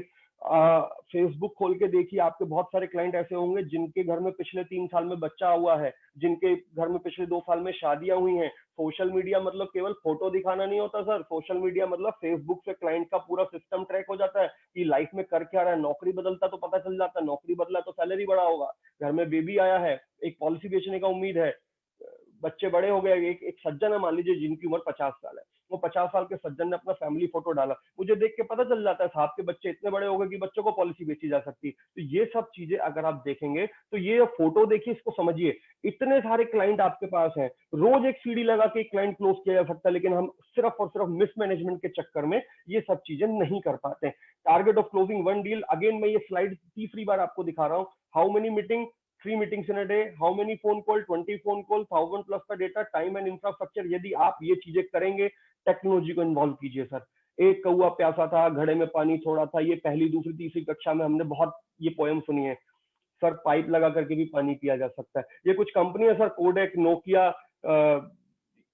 फेसबुक खोल के देखिए, आपके बहुत सारे क्लाइंट ऐसे होंगे जिनके घर में पिछले 3 साल में बच्चा हुआ है, जिनके घर में पिछले 2 साल में शादियां हुई हैं। सोशल मीडिया मतलब केवल फोटो दिखाना नहीं होता सर। सोशल मीडिया मतलब फेसबुक से क्लाइंट का पूरा सिस्टम ट्रैक हो जाता है कि लाइफ में कर क्या रहा है। नौकरी बदलता तो पता चल जाता है, नौकरी बदला तो सैलरी बढ़ा होगा, घर में बेबी आया है, एक पॉलिसी बेचने का उम्मीद है, बच्चे बड़े हो गए। एक सज्जन है मान लीजिए जिनकी उम्र 50 साल है, वो 50 साल के सज्जन ने अपना फैमिली फोटो डाला, मुझे देख के पता चल जाता है साहब के बच्चे इतने बड़े हो गए कि बच्चों को पॉलिसी बेची जा सकती है। तो ये सब चीजें अगर आप देखेंगे तो ये फोटो देखिए, इसको समझिए। इतने सारे क्लाइंट आपके पास हैं, रोज एक सीढ़ी लगा के क्लाइंट क्लोज किया जा सकता है, लेकिन हम सिर्फ और सिर्फ मिसमैनेजमेंट के चक्कर में ये सब चीजें नहीं कर पाते। Target of closing one deal, again मैं ये स्लाइड तीसरी बार आपको दिखा रहा हूँ। How many meeting, 3 meetings in a day, how many phone call, 20 phone call, 1000 plus का डेटा, टाइम एंड इंफ्रास्ट्रक्चर। यदि आप ये चीजें करेंगे, टेक्नोलॉजी को इन्वॉल्व कीजिए सर। एक कौआ प्यासा था, घड़े में पानी थोड़ा था, ये पहली दूसरी तीसरी कक्षा में हमने बहुत ये पोयम सुनी है सर। पाइप लगा करके भी पानी पिया जा सकता है। ये कुछ कंपनी है सर, कोडेक, नोकिया,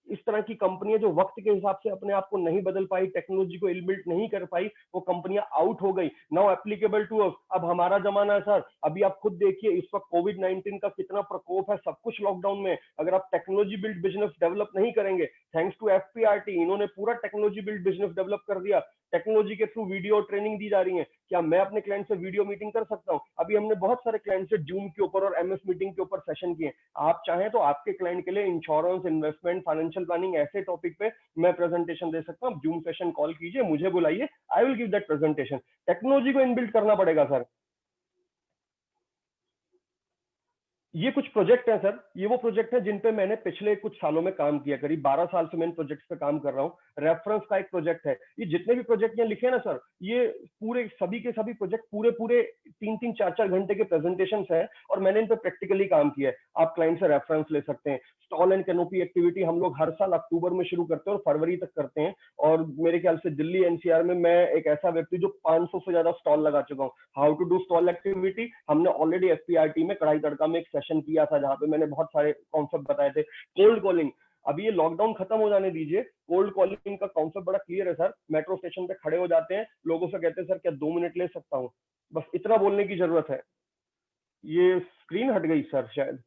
इस तरह की कंपनियां जो वक्त के हिसाब से अपने आप को नहीं बदल पाई, टेक्नोलॉजी को इनबिल्ट नहीं कर पाई, वो कंपनियां आउट हो गई। नाउ एप्लीकेबल टू अस, अब हमारा जमाना है सर। अभी आप खुद देखिए इस वक्त कोविड-19 का कितना प्रकोप है, सब कुछ लॉकडाउन में। अगर आप टेक्नोलॉजी बिल्ड बिजनेस डेवलप नहीं करेंगे, थैंक्स टू एफपीआरटी, इन्होंने पूरा टेक्नोलॉजी बिल्ड बिजनेस डेवलप कर दिया। टेक्नोलॉजी के थ्रू वीडियो ट्रेनिंग दी जा रही है। क्या मैं अपने क्लाइंट से वीडियो मीटिंग कर सकता हूँ? अभी हमने बहुत सारे क्लाइंट से जूम के ऊपर और एमएस मीटिंग के ऊपर सेशन किए। आप चाहें तो आपके क्लाइंट के लिए इंश्योरेंस, इन्वेस्टमेंट, फाइनेंशियल प्लानिंग ऐसे टॉपिक पे मैं प्रेजेंटेशन दे सकता हूँ। जूम सेशन कॉल कीजिए, मुझे बुलाइए, I will give that presentation. Technology को इनबिल्ट करना पड़ेगा सर। ये कुछ प्रोजेक्ट हैं सर, ये वो प्रोजेक्ट हैं जिन पे मैंने पिछले कुछ सालों में काम किया। करीब 12 साल से मैं इन प्रोजेक्ट्स पे काम कर रहा हूँ। रेफरेंस का एक प्रोजेक्ट है। ये जितने भी प्रोजेक्ट यहाँ लिखे हैं ना सर, ये पूरे सभी के सभी प्रोजेक्ट पूरे पूरे 3-3, 4-4 घंटे के प्रेजेंटेशन है और मैंने इन पे प्रैक्टिकली काम किया है। आप क्लाइंट से रेफरेंस ले सकते हैं। स्टॉल एंड कैनोपी एक्टिविटी हम लोग हर साल अक्टूबर में शुरू करते हैं और फरवरी तक करते हैं। और मेरे ख्याल से दिल्ली एनसीआर में मैं एक ऐसा व्यक्ति जो 500 से ज्यादा स्टॉल लगा चुका हूँ। How to do stall activity, हमने ऑलरेडी एफपीआरटी में कढ़ाई तड़का में एक सेशन किया था जहां पे मैंने बहुत सारे कॉन्सेप्ट बताए थे। कोल्ड कॉलिंग, अभी ये लॉकडाउन खत्म हो जाने दीजिए, कोल्ड कॉलिंग का कॉन्सेप्ट बड़ा क्लियर है सर। मेट्रो स्टेशन पे खड़े हो जाते हैं, लोगों से कहते हैं सर क्या 2 मिनट ले सकता हूँ, बस इतना बोलने की जरूरत है। ये स्क्रीन हट गई सर शायद।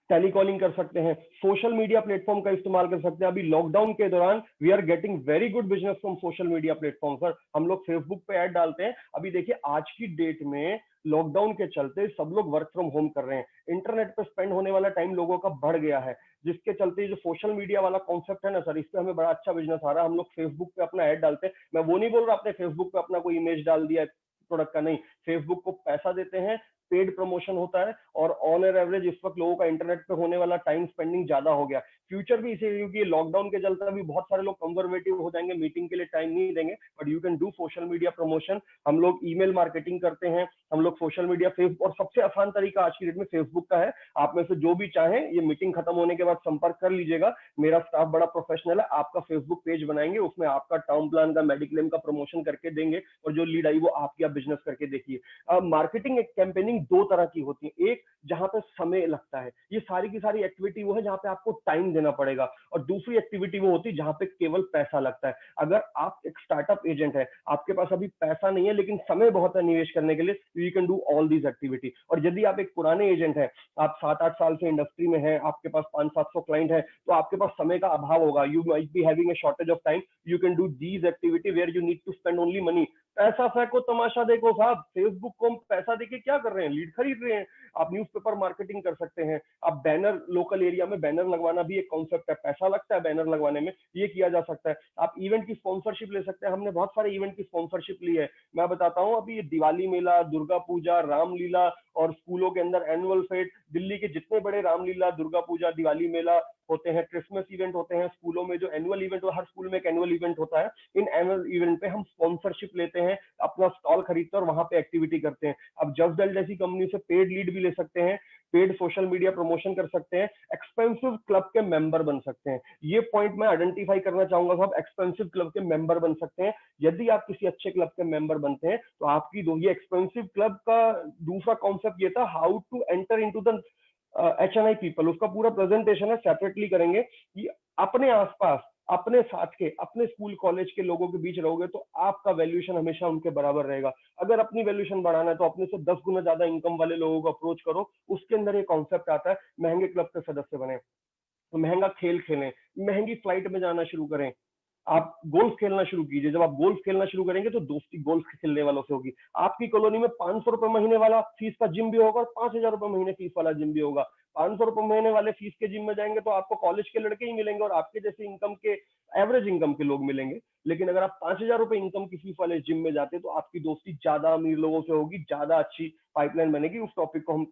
टेलीकॉलिंग कर सकते हैं, सोशल मीडिया प्लेटफॉर्म का इस्तेमाल कर सकते हैं। अभी लॉकडाउन के दौरान we are getting very good business from social media platform. Sir हम लोग फेसबुक पे ऐड डालते हैं। अभी देखिए आज की डेट में लॉकडाउन के चलते सब लोग वर्क फ्रॉम होम कर रहे हैं, इंटरनेट पे स्पेंड होने वाला टाइम लोगों का बढ़ गया है, जिसके चलते जो सोशल मीडिया वाला कॉन्सेप्ट है ना सर, इस पे हमें बड़ा अच्छा बिजनेस आ रहा है। हम लोग फेसबुक पे अपना ऐड डालते हैं। मैं वो नहीं बोल रहा आपने फेसबुक पे अपना कोई इमेज डाल दिया प्रोडक्ट का, नहीं, फेसबुक को पैसा देते हैं, पेड प्रमोशन होता है, और ऑन एन एवरेज इस वक्त लोगों का इंटरनेट पे होने वाला टाइम स्पेंडिंग ज्यादा हो गया। फ्यूचर भी इसे, क्योंकि लॉकडाउन के चलते अभी बहुत सारे लोग कंजर्वेटिव हो जाएंगे, मीटिंग के लिए टाइम नहीं देंगे, but you can do social media promotion. हम लोग ईमेल मार्केटिंग करते हैं, हम लोग सोशल मीडिया फेसबुक, और सबसे आसान तरीका आज की डेट में फेसबुक का है। आप में से जो भी चाहें ये मीटिंग खत्म होने के बाद संपर्क कर लीजिएगा, मेरा स्टाफ बड़ा प्रोफेशनल है, आपका फेसबुक पेज बनाएंगे, उसमें आपका टर्म प्लान का मेडिक्लेम का प्रमोशन करके देंगे, और जो लीड आई वो आपकी आप बिजनेस करके देखिए। मार्केटिंग कैंपेनिंग दो तरह की होती है, एक जहां पे समय लगता है, ये सारी की सारी एक्टिविटी वो है जहां पे आपको टाइम देना पड़ेगा, और दूसरी एक्टिविटी वो होती है जहां पे केवल पैसा लगता है। अगर आप एक स्टार्टअप एजेंट है, आपके पास अभी पैसा नहीं है लेकिन समय बहुत है निवेश करने के लिए, you can do all these activity. और यदि आप एक पुराने एजेंट है, आप 7-8 साल से इंडस्ट्री में है, आपके पास 500-700 क्लाइंट है, तो आपके पास समय का अभाव होगा, you might be having a shortage of time, you can do these activity where you need to spend only money. पैसा फेंको तमाशा देखो साहब, फेसबुक को हम पैसा देके क्या कर रहे हैं, लीड खरीद रहे हैं। आप न्यूज़पेपर मार्केटिंग कर सकते हैं, आप बैनर, लोकल एरिया में बैनर लगवाना भी एक कॉन्सेप्ट है, पैसा लगता है बैनर लगवाने में, ये किया जा सकता है। आप इवेंट की स्पॉन्सरशिप ले सकते हैं, हमने बहुत सारे इवेंट की स्पॉन्सरशिप ली है। मैं बताता हूँ, अभी ये दिवाली मेला, दुर्गा पूजा, रामलीला, और स्कूलों के अंदर एनुअल फेट, दिल्ली के जितने बड़े रामलीला, दुर्गा पूजा, दिवाली मेला होते हैं, क्रिसमस इवेंट होते हैं, स्कूलों में जो एनुअल इवेंट, हर स्कूल में एक एनुअल इवेंट होता है, इन एनुअल इवेंट पे हम स्पॉन्सरशिप लेते हैं, अपना स्टॉल खरीदते हैं और वहां पे एक्टिविटी करते हैं। अब जस्ट डायल जैसी कंपनी से पेड लीड भी ले सकते हैं, पेड सोशल मीडिया प्रमोशन कर सकते हैं, एक्सपेंसिव क्लब के मेंबर बन सकते हैं। ये पॉइंट मैं आइडेंटिफाई करना चाहूंगा साहब, एक्सपेंसिव क्लब के मेंबर बन सकते हैं। यदि आप किसी अच्छे क्लब के मेंबर बनते हैं तो आपकी दो, ये एक्सपेंसिव क्लब का दूसरा कॉन्सेप्ट ये था, how to enter into the HNI people, उसका पूरा प्रेजेंटेशन है, सेपरेटली करेंगे कि अपने आसपास, अपने साथ के, अपने स्कूल कॉलेज के लोगों के बीच रहोगे तो आपका वैल्यूएशन हमेशा उनके बराबर रहेगा। अगर अपनी वैल्यूएशन बढ़ाना है तो अपने से 10 गुना ज्यादा इनकम वाले लोगों को अप्रोच करो। उसके अंदर ये कॉन्सेप्ट आता है, महंगे क्लब के सदस्य बने, महंगा खेल खेलें, महंगी फ्लाइट में जाना शुरू करें, आप गोल्फ खेलना शुरू कीजिए। जब आप गोल्फ खेलना शुरू करेंगे तो दोस्ती गोल्फ खेलने वालों से होगी। आपकी कॉलोनी में 500 रुपए महीने वाला फीस का जिम भी होगा और 5,000 रुपए महीने फीस वाला जिम भी होगा। 500 रुपए महीने वाले फीस के जिम में जाएंगे तो आपको कॉलेज के लड़के ही मिलेंगे और आपके जैसे इनकम के, एवरेज इनकम के लोग मिलेंगे। लेकिन अगर आप 5,000 रुपए इनकम की फीस वाले जिम में जाते तो आपकी दोस्ती ज्यादा अमीर लोगों से होगी, ज्यादा अच्छी पाइपलाइन बनेगी। उस टॉपिक को हम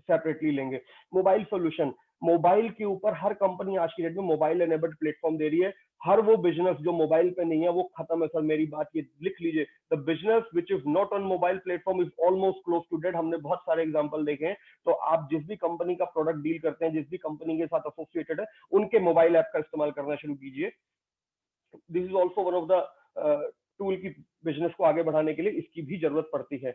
सेपरेटली लेंगे। मोबाइल सोल्यूशन, मोबाइल के ऊपर हर कंपनी आज की डेट में मोबाइल एनेबल्ड प्लेटफॉर्म दे रही है। हर वो बिजनेस जो मोबाइल पे नहीं है वो खत्म है सर, मेरी बात ये लिख लीजिए, the business which is not on mobile platform is almost close to dead. हमने बहुत सारे एग्जांपल देखे हैं। तो आप जिस भी कंपनी का प्रोडक्ट डील करते हैं, जिस भी कंपनी के साथ एसोसिएटेड है, उनके मोबाइल ऐप का इस्तेमाल करना शुरू कीजिए। This is also one of the tool की बिजनेस को आगे बढ़ाने के लिए इसकी भी जरूरत पड़ती है।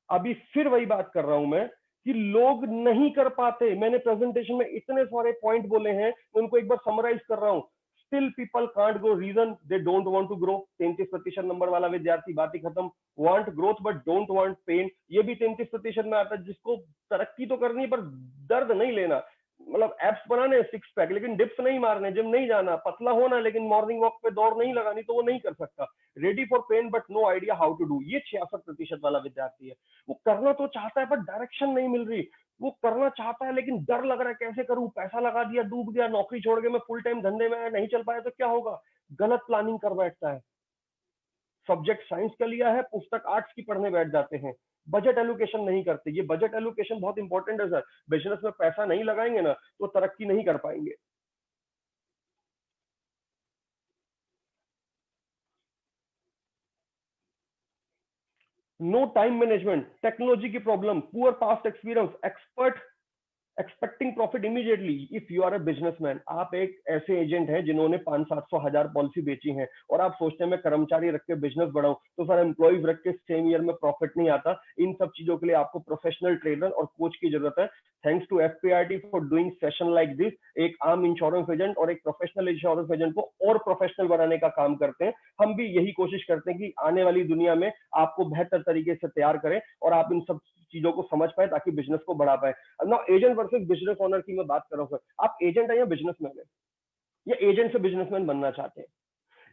अभी फिर वही बात कर रहा हूं मैं कि लोग नहीं कर पाते। मैंने प्रेजेंटेशन में इतने सारे पॉइंट बोले हैं, उनको एक बार समराइज कर रहा हूं। Still people can't grow, reason they don't want to grow. 33% number वाला विद्यार्थी, बात ही खत्म। Want growth but don't want pain, ये भी 33% में आता है। जिसको तरक्की तो करनी पर दर्द नहीं लेना, मतलब एप्स बनाने, सिक्स पैक, लेकिन डिप्स नहीं मारने, जिम नहीं जाना, पतला होना लेकिन मॉर्निंग वॉक पे दौड़ नहीं लगानी, तो वो नहीं कर सकता। Ready for pain but no idea how to do, ये 66% वाला विद्यार्थी है। वो करना तो चाहता है पर डायरेक्शन नहीं मिल रही। वो करना चाहता है लेकिन डर लग रहा है, कैसे करूं, पैसा लगा दिया डूब गया, नौकरी छोड़ के मैं फुल टाइम धंधे में नहीं चल पाया तो क्या होगा। गलत प्लानिंग कर बैठता है। सब्जेक्ट साइंस का लिया है, पुस्तक आर्ट्स की पढ़ने बैठ जाते हैं। बजट एलोकेशन नहीं करते। ये बजट एलोकेशन बहुत इंपॉर्टेंट है सर। बिजनेस में पैसा नहीं लगाएंगे ना तो तरक्की नहीं कर पाएंगे। नो टाइम मैनेजमेंट, टेक्नोलॉजी की problem, poor past experience, expert expecting profit immediately. If you are a businessman, आप एक ऐसे एजेंट हैं जिन्होंने 500-700 हजार पॉलिसी बेची हैं और आप सोचते हैं मैं कर्मचारी रख के बिजनेस बढ़ाऊं, तो सर एम्प्लॉइज रख के सेम ईयर में प्रॉफिट नहीं आता। इन सब चीजों के लिए आपको प्रोफेशनल ट्रेनर और कोच की जरूरत है। Thanks to FPRT for doing session like this. एक आम इंश्योरेंस एजेंट और एक प्रोफेशनल इंश्योरेंस एजेंट को और प्रोफेशनल बनाने का काम करते हैं। हम भी यही कोशिश करते हैं कि आने वाली दुनिया में आपको बेहतर तरीके से तैयार करें और आप इन सब चीजों को समझ पाए ताकि बिजनेस को बढ़ा पाए। अब ना एजेंट वर्सेस बिजनेस ओनर की मैं बात कर रहा हूँ सर, आप एजेंट है या बिजनेसमैन है, या एजेंट से बिजनेसमैन बनना चाहते हैं।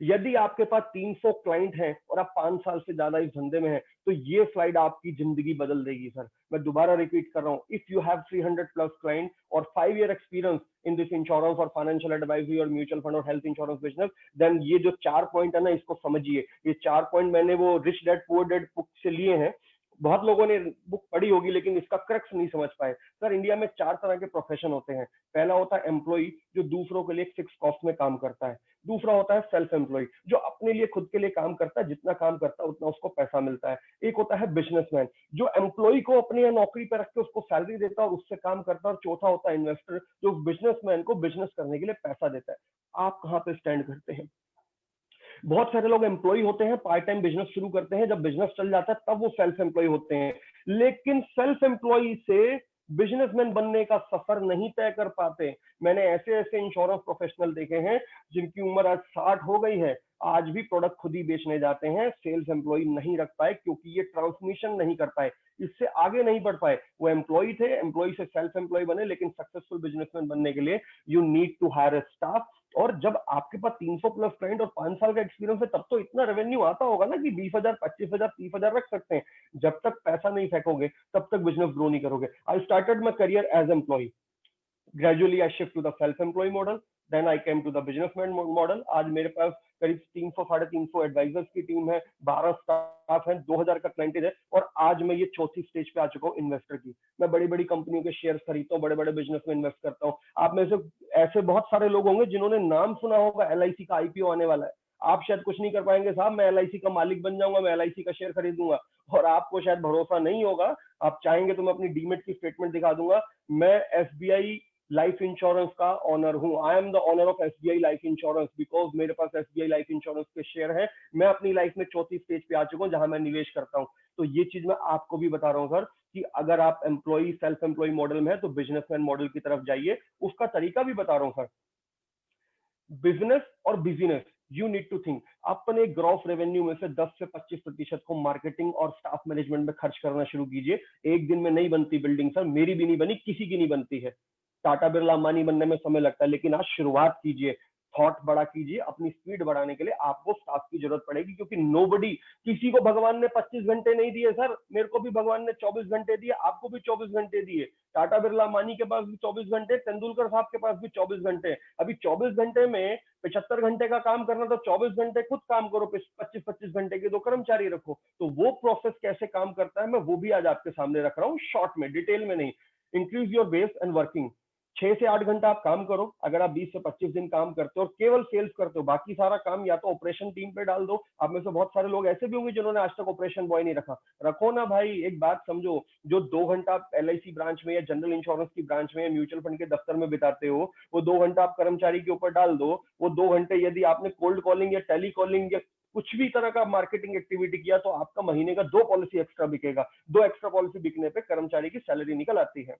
यदि आपके पास 300 क्लाइंट हैं और आप 5 साल से ज्यादा इस धंधे में हैं, तो ये स्लाइड आपकी जिंदगी बदल देगी सर। मैं दोबारा रिपीट कर रहा हूं, if you have 300 plus client और 5 year experience in this insurance और फाइनेंशियल एडवाइजरी और म्यूचुअल फंड और हेल्थ इंश्योरेंस बिजनेस, देन ये जो 4 पॉइंट है ना, इसको समझिए। ये 4 पॉइंट मैंने वो rich dad poor dad book से लिए हैं। बहुत लोगों ने बुक पढ़ी होगी लेकिन इसका क्रक्स नहीं समझ पाए। सर इंडिया में 4 तरह के प्रोफेशन होते हैं। पहला होता है एम्प्लॉय, जो दूसरों के लिए फिक्स कॉस्ट में काम करता है। दूसरा होता है सेल्फ एम्प्लॉय, जो अपने लिए खुद के लिए काम करता है, जितना काम करता है उतना उसको पैसा मिलता है। एक होता है बिजनेसमैन, जो एम्प्लॉय को अपनी नौकरी पर रख के उसको सैलरी देता है और उससे काम करता है। और चौथा होता है इन्वेस्टर, जो बिजनेसमैन को बिजनेस करने के लिए पैसा देता है। आप कहाँ पे स्टैंड करते हैं? बहुत सारे लोग एम्प्लॉय होते हैं, पार्ट टाइम बिजनेस शुरू करते हैं, जब बिजनेस चल जाता है तब वो सेल्फ एम्प्लॉय होते हैं। लेकिन सेल्फ एम्प्लॉय से बिजनेसमैन बनने का सफर नहीं तय कर पाते। मैंने ऐसे ऐसे इंश्योरेंस प्रोफेशनल देखे हैं जिनकी उम्र आज 60 हो गई है, आज भी प्रोडक्ट खुद ही बेचने जाते हैं। सेल्स एम्प्लॉय नहीं रख पाए क्योंकि ये ट्रांसमिशन नहीं कर पाए, इससे आगे नहीं बढ़ पाए। वो एम्प्लॉय थे, एम्प्लॉय से सेल्फ एम्प्लॉय बने, लेकिन सक्सेसफुल बिजनेसमैन बनने के लिए you need to hire a staff. और जब आपके पास 300 प्लस क्लाइंट और 5 साल का एक्सपीरियंस है, तब तो इतना रेवेन्यू आता होगा ना कि 20,000, 25,000, 30,000 रख सकते हैं। जब तक पैसा नहीं फेंकोगे तब तक बिजनेस ग्रो नहीं करोगे। I started my career as employ, gradually I shift to the self-employed model, then I came to the businessman model। आज मेरे पास करीब 300 350 एडवाइजर्स की टीम है, 12 स्टाफ है, 2000 का क्लाइंटेज है, और आज मैं ये चौथी स्टेज पे आ चुका हूँ इन्वेस्टर की। मैं बड़ी बड़ी कंपनियों के शेयर खरीदता हूँ, बड़े बड़े बिजनेस में इन्वेस्ट करता हूँ। आप में से ऐसे बहुत सारे लोग होंगे जिन्होंने नाम सुना होगा LIC का IPO आने वाला है। आप शायद कुछ नहीं कर पाएंगे साहब, मैं LIC का मालिक बन जाऊंगा, मैं LIC का शेयर खरीदूंगा, और आपको शायद भरोसा नहीं होगा। आप चाहेंगे तो मैं अपनी डीमेट की स्टेटमेंट दिखा दूंगा। मैं SBI लाइफ इंश्योरेंस का ऑनर हूं। I am the owner of SBI life insurance, because मेरे पास SBI लाइफ इंश्योरेंस के शेयर है। मैं अपनी लाइफ में चौथी स्टेज पे आ चुका हूं जहां मैं निवेश करता हूं। तो ये चीज मैं आपको भी बता रहा हूं सर, कि अगर आप एम्प्लॉय सेल्फ एम्प्लॉय मॉडल में है तो बिजनेसमैन मॉडल की तरफ जाइए। उसका तरीका भी बता रहा हूं सर। बिजनेस और business, you need to think, अपने ग्रॉस रेवेन्यू में से 10 से 25% को मार्केटिंग और स्टाफ मैनेजमेंट में खर्च करना शुरू कीजिए। एक दिन में नहीं बनती बिल्डिंग सर, मेरी भी नहीं बनी, किसी की नहीं बनती है। टाटा बिरला अंबानी बनने में समय लगता है, लेकिन आज शुरुआत कीजिए, थॉट बड़ा कीजिए। अपनी स्पीड बढ़ाने के लिए आपको स्टाफ की जरूरत पड़ेगी, क्योंकि नोबडी, किसी को भगवान ने 25 घंटे नहीं दिए सर, मेरे को भी भगवान ने 24 घंटे दिए, आपको भी 24 घंटे दिए। टाटा बिरला अंबानी के पास भी 24 घंटे, तेंदुलकर साहब के पास भी 24 घंटे। अभी 24 घंटे में 75 घंटे का काम करना, तो 24 घंटे खुद काम करो, 25-25 घंटे के 2 कर्मचारी रखो। तो वो प्रोसेस कैसे काम करता है, मैं वो भी आज आपके सामने रख रहा हूँ, शॉर्ट में, डिटेल में नहीं। Increase your base and working. 6 से 8 घंटा आप काम करो। अगर आप 20 से 25 दिन काम करते हो और केवल सेल्स करते हो, बाकी सारा काम या तो ऑपरेशन टीम पे डाल दो। आप में से बहुत सारे लोग ऐसे भी होंगे जिन्होंने आज तक ऑपरेशन बॉय नहीं रखा, रखो ना भाई। एक बात समझो, जो 2 घंटा आप LIC ब्रांच में या जनरल इंश्योरेंस की ब्रांच में या म्यूचुअल फंड के दफ्तर में बिताते हो, वो 2 घंटा आप कर्मचारी के ऊपर डाल दो। वो 2 घंटे यदि आपने कोल्ड कॉलिंग या टेली कॉलिंग या कुछ भी तरह का मार्केटिंग एक्टिविटी किया, तो आपका महीने का 2 पॉलिसी एक्स्ट्रा बिकेगा। 2 एक्स्ट्रा पॉलिसी बिकने पे कर्मचारी की सैलरी निकल आती है।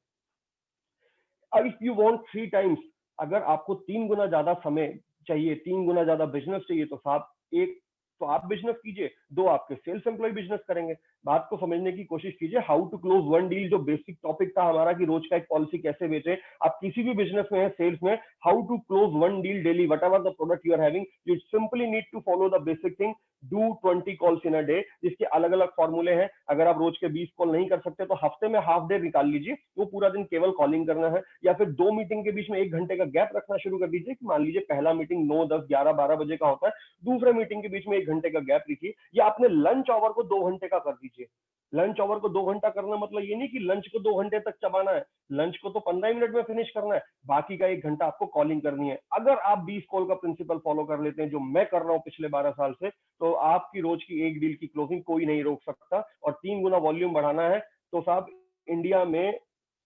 इफ यू वांट 3 टाइम्स, अगर आपको 3 गुना ज्यादा समय चाहिए, 3 गुना ज्यादा बिजनेस चाहिए, तो साहब, एक तो आप बिजनेस कीजिए, 2 आपके सेल्स एम्प्लॉय बिजनेस करेंगे। बात को समझने की कोशिश कीजिए। How to close one deal, जो बेसिक टॉपिक था हमारा कि रोज का एक पॉलिसी कैसे बेचे, आप किसी भी बिजनेस में है, सेल्स में, how to close one deal daily, whatever the product you are having, you simply need to follow the basic thing, do 20 calls in a day, जिसके अलग अलग फॉर्मूले हैं। अगर आप रोज के 20 कॉल नहीं कर सकते, तो हफ्ते में हाफ डे निकाल लीजिए, वो पूरा दिन केवल कॉलिंग करना है। या फिर 2 मीटिंग के बीच में 1 घंटे का गैप रखना शुरू कर दीजिए, कि मान लीजिए पहला मीटिंग 9, 10, 11, 12 बजे का होता है, दूसरे मीटिंग के बीच में 1 घंटे का गैप रखिए। या अपने लंच आवर को 2 घंटे का कर दीजिए। लंच आवर को 2 घंटा करना मतलब ये नहीं कि लंच को 2 घंटे तक चबाना है, लंच को तो 15 मिनट में फिनिश करना है, बाकी का 1 घंटा आपको कॉलिंग करनी है। अगर आप 20 कॉल का प्रिंसिपल फॉलो कर लेते हैं, जो मैं कर रहा हूं पिछले 12 साल से, तो आपकी रोज की एक डील की क्लोजिंग कोई नहीं रोक सकता। और 3 गुना वॉल्यूम बढ़ाना है, तो साहब, इंडिया में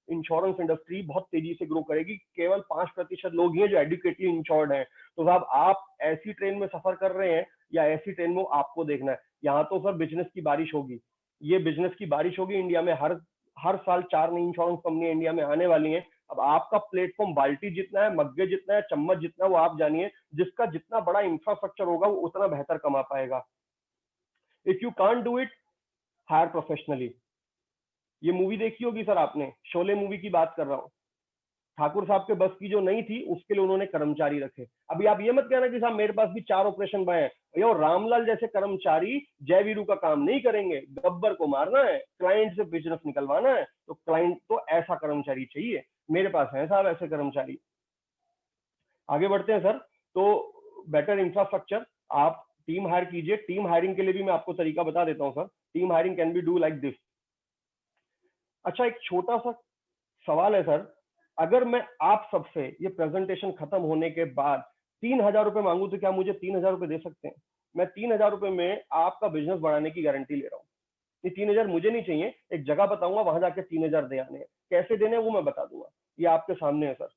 इंश्योरेंस इंडस्ट्री बहुत तेजी से ग्रो करेगी। केवल 5% लोग ही हैं जो एडुकेटली इंश्योर्ड हैं। तो साहब, आप ऐसी ट्रेन में सफर कर रहे हैं या ऐसी ट्रेन में आपको देखना है। यहाँ तो सर बिजनेस की बारिश होगी, ये बिजनेस की बारिश होगी इंडिया में। हर हर साल 4 नई इंश्योरेंस कंपनी इंडिया में आने वाली हैं। अब आपका प्लेटफॉर्म बाल्टी जितना है, मग्गे जितना है, चम्मच जितना है, वो आप जानिए। जिसका जितना बड़ा इंफ्रास्ट्रक्चर होगा, वो उतना बेहतर कमा पाएगा। If you can't do it, hire professionally. ये मूवी देखी होगी सर आपने, शोले मूवी की बात कर रहा हूँ। ठाकुर साहब के बस की जो नहीं थी उसके लिए उन्होंने कर्मचारी रखे। अभी आप ये मत कहना कि साहब मेरे पास भी 4 ऑपरेशन भय हैं, भैया रामलाल जैसे कर्मचारी जय वीरू का काम नहीं करेंगे। गब्बर को मारना है, क्लाइंट से बिजनेस निकलवाना है, तो क्लाइंट तो ऐसा कर्मचारी चाहिए। मेरे पास है साहब ऐसे कर्मचारी। आगे बढ़ते हैं सर। तो बेटर इंफ्रास्ट्रक्चर, आप टीम हायर कीजिए। टीम हायरिंग के लिए भी मैं आपको तरीका बता देता हूं sir. Team hiring can be do like this. अच्छा, एक छोटा सा सवाल है सर, अगर मैं आप सबसे ये प्रेजेंटेशन खत्म होने के बाद 3,000 रुपए मांगू तो क्या मुझे 3,000 रुपए दे सकते हैं? मैं 3,000 रुपए में आपका बिजनेस बढ़ाने की गारंटी ले रहा हूँ। ये 3,000 मुझे नहीं चाहिए, एक जगह बताऊंगा, वहां जाके 3,000 दे आने हैं। कैसे देने हैं वो मैं बता दूंगा, ये आपके सामने है सर।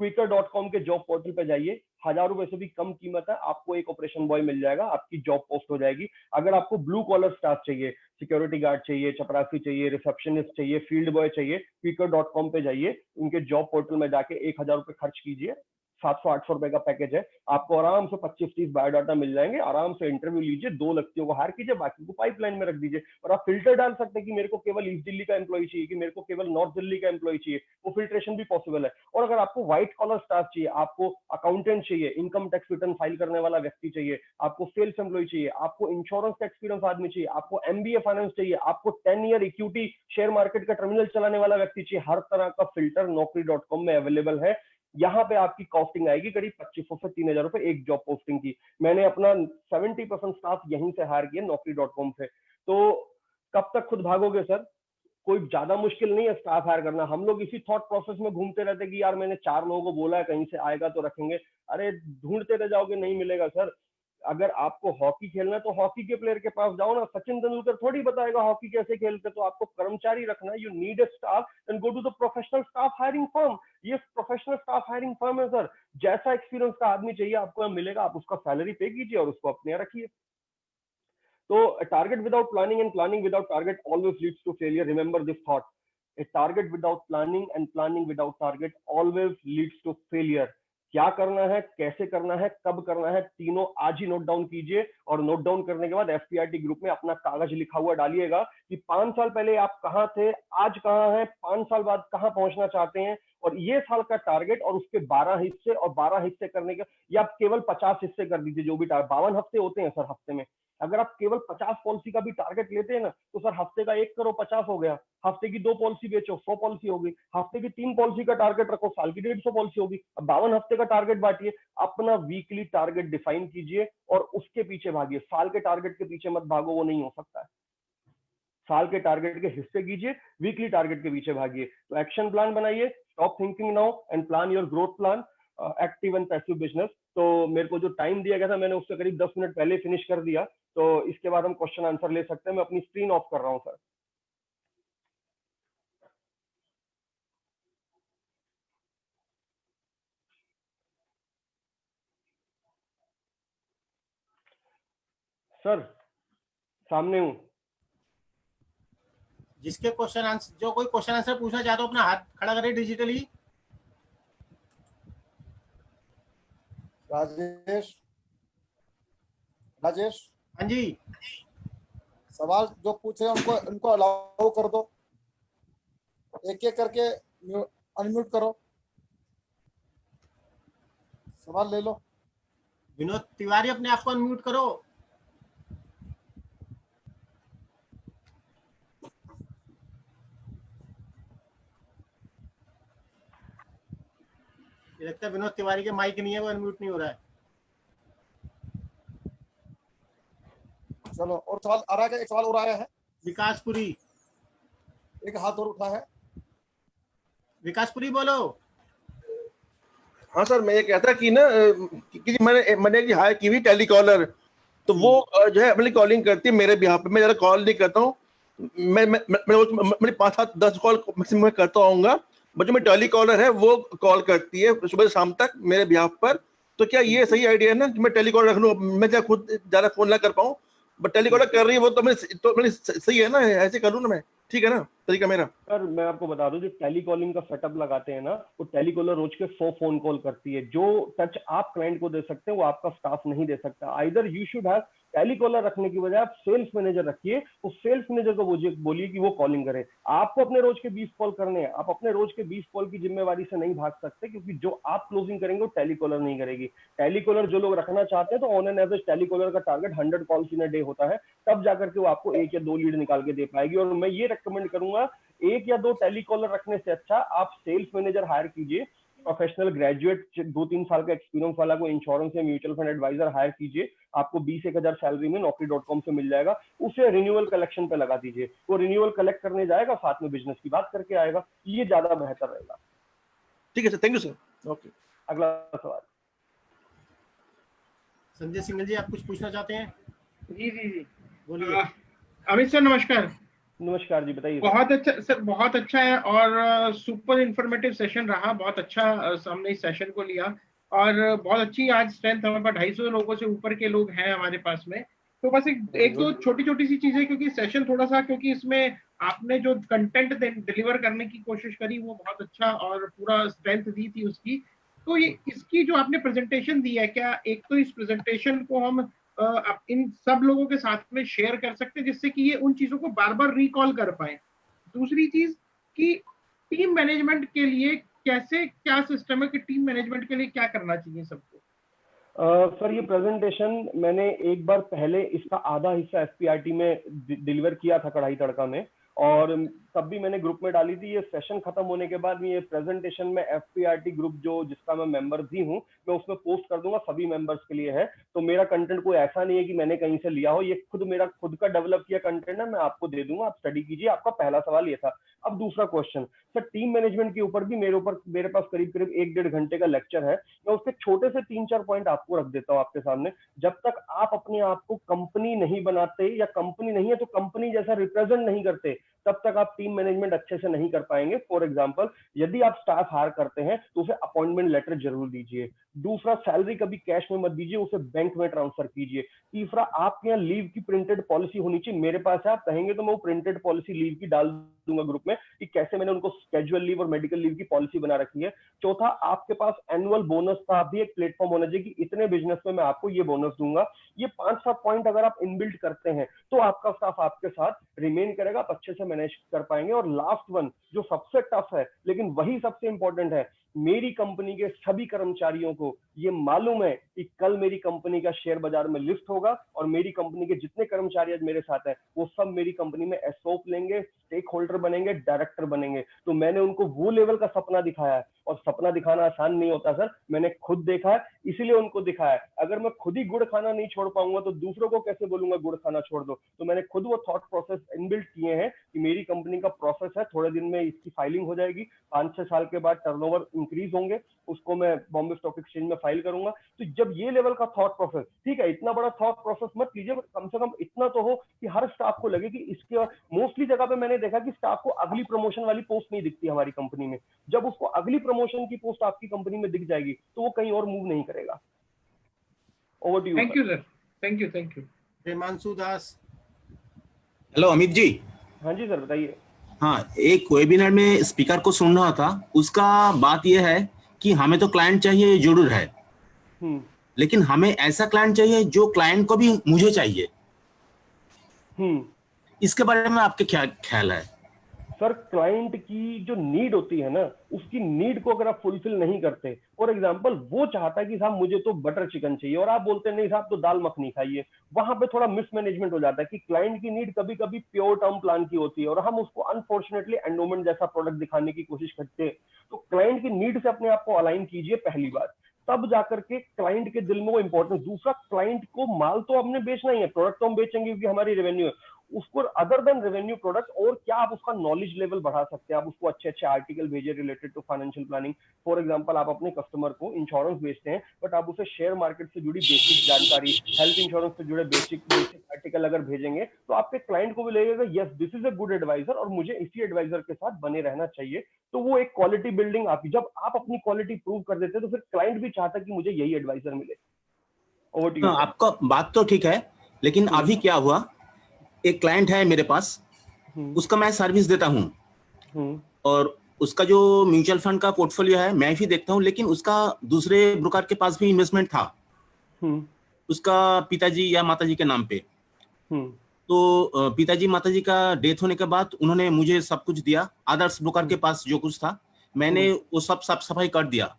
क्विकर.com के जॉब पोर्टल पे जाइए, 1,000 रुपए से भी कम कीमत है, आपको एक ऑपरेशन बॉय मिल जाएगा, आपकी जॉब पोस्ट हो जाएगी। अगर आपको ब्लू कॉलर स्टाफ चाहिए, सिक्योरिटी गार्ड चाहिए, चपरासी चाहिए, रिसेप्शनिस्ट चाहिए, फील्ड बॉय चाहिए, क्विकर.com पे जाइए, उनके जॉब पोर्टल में जाके 1,000 रुपए खर्च कीजिए। 700-800 रुपए का पैकेज है, आपको आराम से 25-30 बायोडाटा मिल जाएंगे। आराम से इंटरव्यू लीजिए, 2 व्यक्तियों को हायर कीजिए, बाकी को पाइपलाइन में रख दीजिए। और आप फिल्टर डाल सकते हैं कि मेरे को केवल ईस्ट दिल्ली का एम्प्लॉय चाहिए, कि मेरे को केवल नॉर्थ दिल्ली का एम्प्लॉय चाहिए, वो फिल्ट्रेशन भी पॉसिबल है। और अगर आपको व्हाइट कॉलर स्टाफ चाहिए, आपको अकाउंटेंट चाहिए, इनकम टैक्स रिटर्न फाइल करने वाला व्यक्ति चाहिए, आपको सेल्स एम्प्लॉय चाहिए, आपको इंश्योरेंस का एक्सपीरियंस आदमी चाहिए, आपको एमबीए फाइनेंस चाहिए, आपको 10 ईयर इक्विटी शेयर मार्केट का टर्मिनल चलाने वाला व्यक्ति चाहिए, हर तरह का फिल्टर Naukri.com में अवेलेबल है। यहाँ पे आपकी कॉस्टिंग आएगी करीब 2,500 से 3,000 रुपए एक जॉब पोस्टिंग की। मैंने अपना 70% स्टाफ यहीं से हायर किया Naukri.com से। तो कब तक खुद भागोगे सर? कोई ज्यादा मुश्किल नहीं है स्टाफ हायर करना। हम लोग इसी थॉट प्रोसेस में घूमते रहते कि यार मैंने 4 लोगों को बोला है, कहीं से आएगा तो रखेंगे। अरे ढूंढते रह जाओगे, नहीं मिलेगा सर। अगर आपको हॉकी खेलना है तो हॉकी के प्लेयर के पास जाओ ना, सचिन तेंदुलकर थोड़ी बताएगा हॉकी कैसे खेलते। तो आपको कर्मचारी रखना है, you need a staff and go to the professional staff hiring firm. ये प्रोफेशनल स्टाफ हायरिंग फर्म है सर। जैसा एक्सपीरियंस का आदमी चाहिए आपको मिलेगा, आप उसका सैलरी पे कीजिए और उसको अपने यहाँ रखिए। So a target without planning and planning without target always leads to failure. Remember this thought. A target without planning and planning without target always leads to failure. क्या करना है, कैसे करना है, कब करना है, तीनों आज ही नोट डाउन कीजिए। और नोट डाउन करने के बाद एफपीआईटी ग्रुप में अपना कागज लिखा हुआ डालिएगा कि 5 साल पहले आप कहाँ थे, आज कहाँ हैं, 5 साल बाद कहाँ पहुंचना चाहते हैं। और ये साल का टारगेट और उसके 12 हिस्से, और 12 हिस्से करने के, या आप केवल 50 हिस्से कर दीजिए, जो भी 52 हफ्ते होते हैं सर हफ्ते में। अगर आप केवल 50 पॉलिसी का भी टारगेट लेते हैं ना, तो सर हफ्ते का 1 करोड़ 50 हो गया। हफ्ते की 2 पॉलिसी बेचो, 100 पॉलिसी होगी। हफ्ते की 3 पॉलिसी का टारगेट रखो, साल की 150 पॉलिसी होगी। अब 52 हफ्ते का टारगेट बांटिए, अपना वीकली टारगेट डिफाइन कीजिए और उसके पीछे भागिए। साल के टारगेट के पीछे मत भागो, वो नहीं हो सकता है। साल के टारगेट के हिस्से कीजिए, वीकली टारगेट के पीछे भागिए। तो एक्शन प्लान बनाइए, stop thinking now and plan your growth plan. Active and passive business. तो मेरे को जो टाइम दिया गया था मैंने उससे करीब 10 मिनट पहले फिनिश कर दिया। तो इसके बाद हम क्वेश्चन आंसर ले सकते हैं। मैं अपनी स्क्रीन ऑफ कर रहा हूं सर। सर सामने हूँ। जिसके क्वेश्चन आंसर, जो कोई क्वेश्चन आंसर पूछना चाहता हो अपना हाथ खड़ा करे डिजिटली। राजेश, राजेश, हाँ जी, सवाल जो पूछ रहे हैं उनको उनको अलाउ कर दो, एक एक करके अनम्यूट करो, सवाल ले लो। विनोद तिवारी अपने आप को अनम्यूट करो। ये लगता है विनोद तिवारी के माइक नहीं है, वो अनम्यूट नहीं हो रहा है। चलो, और सवाल आ रहा है क्या? एक सवाल और आया है, विकासपुरी, एक हाथ और उठा है। विकासपुरी बोलो। हाँ सर, मैं ये कहता कि ना कि मैंने एक हायर की हुई टेलीकॉलर, तो वो जो है अपनी कॉलिंग करती है मेरे बिहाफ पे। मैं ज़्यादा कॉल नहीं करता हूँ, मैं 5-7-10 कॉल मैक्सिमम करता आऊँगा, बट जो मेरी टेलीकॉलर है वो कॉल करती है सुबह से शाम तक मेरे बिहाफ पर। तो क्या ये सही आइडिया है ना कि मैं टेलीकॉलर रख लूँ? मैं क्या खुद ज़्यादा फोन ना कर पाऊँ, बट टेलीकॉलर कर रही है वो, तो मैं सही है ना, ऐसे कर लूँ ना मैं? ठीक है ना तरीका मेरा। सर मैं आपको बता दूं, जो टेली कॉलिंग का सेटअप लगाते हैं ना, वो टेली कॉलर रोज के 100 फोन कॉल करती है। जो टच आप क्लाइंट को दे सकते हैं वो आपका स्टाफ नहीं दे सकता। Either you should have telecaller रखने की बजाय आप सेल्स मैनेजर रखिए, उस सेल्स मैनेजर को बोलिए कि वो कॉलिंग करे। आपको अपने रोज के 20 कॉल करने हैं, आप अपने रोज के 20 कॉल की जिम्मेवारी से नहीं भाग सकते, क्योंकि जो आप क्लोजिंग करेंगे वो टेली कॉलर नहीं करेगी। टेली कॉलर जो लोग रखना चाहते हैं तो on an average telecaller का target 100 calls in a day होता है, तब जाकर के वो आपको 1 या 2 लीड निकाल के दे पाएगी। और मैं ये रेकमेंड करूंगा, 1 या 2 टेली कॉलर रखने से अच्छा आप सेल्स मैनेजर हायर कीजिए, प्रोफेशनल ग्रेजुएट 2-3 साल का एक्सपीरियंस वाला को इंश्योरेंस या म्यूचुअल फंड एडवाइजर हायर कीजिए, आपको 20-1 हजार सैलरी में naukri.com से मिल जाएगा। उसे रिन्यूअल कलेक्शन पे लगा दीजिए, वो रिन्यूअल कलेक्ट करने जाएगा, साथ में बिजनेस की बात करके आएगा, ये ज्यादा बेहतर रहेगा। ठीक है sir, thank you sir. Okay, अगला सवाल। संजय सिंघल जी, आप कुछ पूछना चाहते हैं? जी जी जी बोलिए। अमित सर नमस्कार। नमस्कार जी, बताइए। बहुत अच्छा सर, बहुत अच्छा है और सुपर इंफॉर्मेटिव सेशन रहा। बहुत अच्छा हमने इस सेशन को लिया और बहुत अच्छी आज स्ट्रेंथ हमारे पास 250 लोगों से ऊपर के लोग हैं हमारे पास में। तो बस एक दो छोटी छोटी सी चीजें, क्योंकि सेशन थोड़ा सा, क्योंकि इसमें आपने जो कंटेंट डिलीवर करने की कोशिश करी वो बहुत अच्छा और पूरा स्ट्रेंथ दी थी उसकी। तो ये इसकी जो आपने प्रेजेंटेशन दी है, क्या एक तो इस प्रेजेंटेशन को हम इन सब लोगों के साथ में शेयर कर सकते हैं जिससे कि ये उन चीजों को बार बार रिकॉल कर पाए? दूसरी चीज कि टीम मैनेजमेंट के लिए कैसे, क्या सिस्टम है कि टीम मैनेजमेंट के लिए क्या करना चाहिए सबको? सर ये प्रेजेंटेशन मैंने एक बार पहले इसका आधा हिस्सा एसपीआरटी में डिलीवर किया था, कढ़ाई तड़का में, और तब भी मैंने ग्रुप में डाली थी। ये सेशन खत्म होने के बाद ये प्रेजेंटेशन में एफपीआरटी ग्रुप जो जिसका मैं मेंबर भी हूँ, मैं उसमें पोस्ट कर दूंगा, सभी मेंबर्स के लिए है। तो मेरा कंटेंट कोई ऐसा नहीं है कि मैंने कहीं से लिया हो, ये खुद मेरा खुद का डेवलप किया कंटेंट है, मैं आपको दे दूंगा, आप स्टडी कीजिए। आपका पहला सवाल ये था। अब दूसरा क्वेश्चन, सर टीम मैनेजमेंट के ऊपर भी मेरे पास करीब करीब 1-1.5 घंटे का लेक्चर है। मैं उसके छोटे से 3-4 पॉइंट आपको रख देता हूँ आपके सामने। जब तक आप अपने आप को कंपनी नहीं बनाते, या कंपनी नहीं है तो कंपनी जैसा रिप्रेजेंट नहीं करते, तब तक आप टीम मैनेजमेंट अच्छे से नहीं कर पाएंगे। फॉर एग्जांपल, यदि आप स्टाफ हायर करते हैं तो उसे अपॉइंटमेंट लेटर जरूर दीजिए। दूसरा, सैलरी कभी कैश में मत दीजिए, उसे बैंक में ट्रांसफर कीजिए। तीसरा, आपके यहाँ लीव की प्रिंटेड पॉलिसी होनी चाहिए। मेरे पास है, आप कहेंगे तो मैं वो प्रिंटेड पॉलिसी लीव की डाल दूंगा ग्रुप में कि कैसे मैंने उनको कैजुअल लीव और मेडिकल लीव की पॉलिसी बना रखी है। चौथा, आपके पास एनुअल बोनस का भी एक प्लेटफॉर्म होना चाहिए कि इतने बिजनेस में मैं आपको ये बोनस दूंगा। ये 5-7 पॉइंट अगर आप इनबिल्ट करते हैं तो आपका स्टाफ आपके साथ रिमेन करेगा, आप अच्छे से मैनेज कर पाएंगे। और लास्ट वन, जो सबसे टफ है लेकिन वही सबसे इंपॉर्टेंट है, मेरी कंपनी के सभी कर्मचारियों को ये मालूम है कि कल मेरी कंपनी का शेयर बाजार में लिस्ट होगा, और मेरी कंपनी के जितने कर्मचारी आज मेरे साथ हैं वो सब मेरी कंपनी में एसओप लेंगे, स्टेक होल्डर बनेंगे, डायरेक्टर बनेंगे। तो मैंने उनको वो लेवल का सपना दिखाया है, और सपना दिखाना आसान नहीं होता सर, मैंने खुद देखा है, इसीलिए उनको दिखाया है। अगर मैं खुद ही गुड़ खाना नहीं छोड़ पाऊंगा तो दूसरों को कैसे बोलूंगा गुड़ खाना छोड़ दो? तो मैंने खुद वो थॉट प्रोसेस इनबिल्ट किए हैं कि मेरी कंपनी का प्रोसेस है, थोड़े दिन में इसकी फाइलिंग हो जाएगी, 5-6 साल के बाद टर्नओवर इंक्रीज होंगे, उसको मैं बॉम्बे स्टॉक एक्सचेंज में फाइल करूंगा। तो जब ये लेवल का थॉट प्रोसेस, ठीक है इतना बड़ा थॉट प्रोसेस मत कीजिए, कम से कम इतना तो हो कि हर स्टाफ को लगे कि इसके मोस्टली जगह पे मैंने देखा कि स्टाफ को अगली प्रमोशन वाली पोस्ट नहीं दिखती हमारी कंपनी में। जब उसको अगली प्रमोशन की पोस्ट आपकी कंपनी में दिख जाएगी तो वो कहीं और मूव नहीं करेगा। Over to you. Thank you sir, thank you, thank you. Himanshu Das. Hello Amit ji. हाँ जी सर, बताइए। हाँ, एक वेबिनार में स्पीकर को सुन रहा था, उसका बात यह है कि हमें तो क्लाइंट चाहिए जरूर है, लेकिन हमें ऐसा क्लाइंट चाहिए जो क्लाइंट को भी मुझे चाहिए। इसके बारे में आपके क्या ख्याल है? सर, क्लाइंट की जो नीड होती है ना, उसकी नीड को अगर आप फुलफिल नहीं करते, फॉर एग्जांपल वो चाहता है कि साहब मुझे तो बटर चिकन चाहिए और आप बोलते हैं नहीं साहब तो दाल मखनी खाइए, वहां पे थोड़ा मिसमैनेजमेंट हो जाता है कि क्लाइंट की नीड कभी कभी प्योर टर्म प्लान की होती है और हम उसको अनफॉर्चुनेटली एंडोमेंट जैसा प्रोडक्ट दिखाने की कोशिश करते हैं। तो क्लाइंट की नीड से अपने आप को अलाइन कीजिए पहली बात, तब जाकर के क्लाइंट के दिल में वो इंपॉर्टेंस। दूसरा, क्लाइंट को माल तो हमने बेचना ही है, प्रोडक्ट तो हम बेचेंगे क्योंकि हमारी रेवेन्यू है, उसको अदर देन रेवेन्यू प्रोडक्ट और क्या आप उसका नॉलेज लेवल बढ़ा सकते हैं। आप उसको अच्छे अच्छे आर्टिकल भेजिए related to financial planning. For example, आप अपने कस्टमर को इंश्योरेंस बेचते हैं, बट आप उसे शेयर मार्केट से जुड़ी बेसिक जानकारी, हेल्थ इंश्योरेंस से जुड़े बेसिक आर्टिकल अगर भेजेंगे तो आपके क्लाइंट को भी लगेगा yes this is a good advisor और मुझे इसी एडवाइजर के साथ बने रहना चाहिए। तो वो एक क्वालिटी बिल्डिंग आपकी, जब आप अपनी क्वालिटी प्रूव कर देते हैं तो फिर क्लाइंट भी चाहता है कि मुझे यही एडवाइजर मिले। Over to you. आपका बात तो ठीक है, लेकिन अभी क्या हुआ, एक क्लाइंट है मेरे पास, उसका मैं सर्विस देता हूँ, और उसका जो म्यूचुअल फंड का पोर्टफोलियो है मैं भी देखता हूँ, लेकिन उसका दूसरे ब्रोकर के पास भी इन्वेस्टमेंट था उसका पिताजी या माताजी के नाम पे। तो पिताजी माताजी का डेथ होने के बाद उन्होंने मुझे सब कुछ दिया, आदर्श ब्रोकर के पास जो कुछ था मैंने वो सब सफाई कर दिया,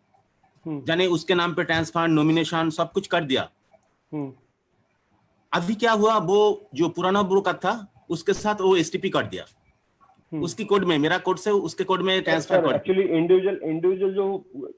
जाने उसके नाम पे ट्रांसफर, नॉमिनेशन सब कुछ कर दिया। अभी क्या हुआ, वो जो पुराना ब्रोकर था उसके साथ वो एसटीपी कर दिया, उसकी कोड में, मेरा कोड से उसके कोड में ट्रांसफर कर दिया। एक्चुअली इंडिविजुअल जो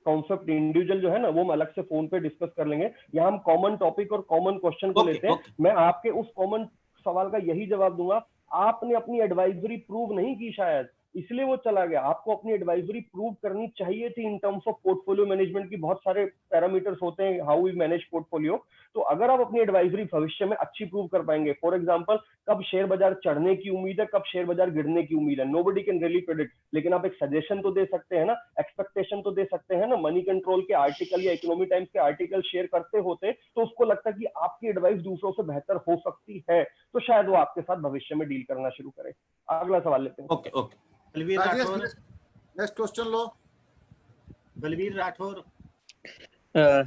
कॉन्सेप्ट इंडिविजुअल जो है ना, वो हम अलग से फोन पे डिस्कस कर लेंगे। यहाँ हम कॉमन टॉपिक और कॉमन क्वेश्चन को लेते हैं। मैं आपके उस कॉमन सवाल का यही जवाब दूंगा, आपने अपनी एडवाइजरी प्रूव नहीं की शायद, इसलिए वो चला गया। आपको अपनी एडवाइजरी प्रूव करनी चाहिए थी in terms of portfolio management की। बहुत सारे पैरामीटर्स होते हैं हाउ वी मैनेज पोर्टफोलियो। तो अगर आप अपनी एडवाइजरी भविष्य में अच्छी प्रूव कर पाएंगे, फॉर एग्जांपल कब शेयर बाजार चढ़ने की उम्मीद है, कब शेयर बाजार गिरने की उम्मीद है, नोबडी कैन रियली प्रेडिक्ट, लेकिन आप एक सजेशन तो दे सकते हैं ना, एक्सपेक्टेशन तो दे सकते हैं ना। मनी कंट्रोल के आर्टिकल या इकोनॉमी टाइम्स के आर्टिकल शेयर करते होते तो उसको लगता कि आपकी एडवाइस दूसरों से बेहतर हो सकती है, तो शायद वो आपके साथ भविष्य में डील करना शुरू करे। अगला सवाल लेते हैं। Okay okay, Balveer Rathore, next question लो। बलवीर राठौर।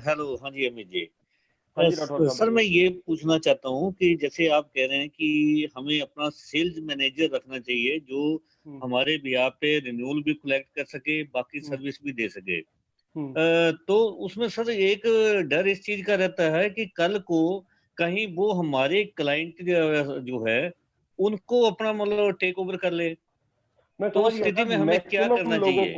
हेलो, हाँ जी अमित जी। हाँ जी राठौर साहब, सर मैं ये पूछना चाहता हूँ कि जैसे आप कह रहे हैं कि हमें अपना सेल्स मैनेजर रखना चाहिए जो हमारे बिहार पे रिन्यूअल भी कलेक्ट कर सके, बाकी सर्विस भी दे सके। तो उसमें सर एक डर इस चीज का रहता है कि कल को कहीं वो हमारे क्लाइंट जो है उनको अपना मतलब टेक ओवर कर ले, मैं तो उस स्थिति में हमें क्या करना चाहिए?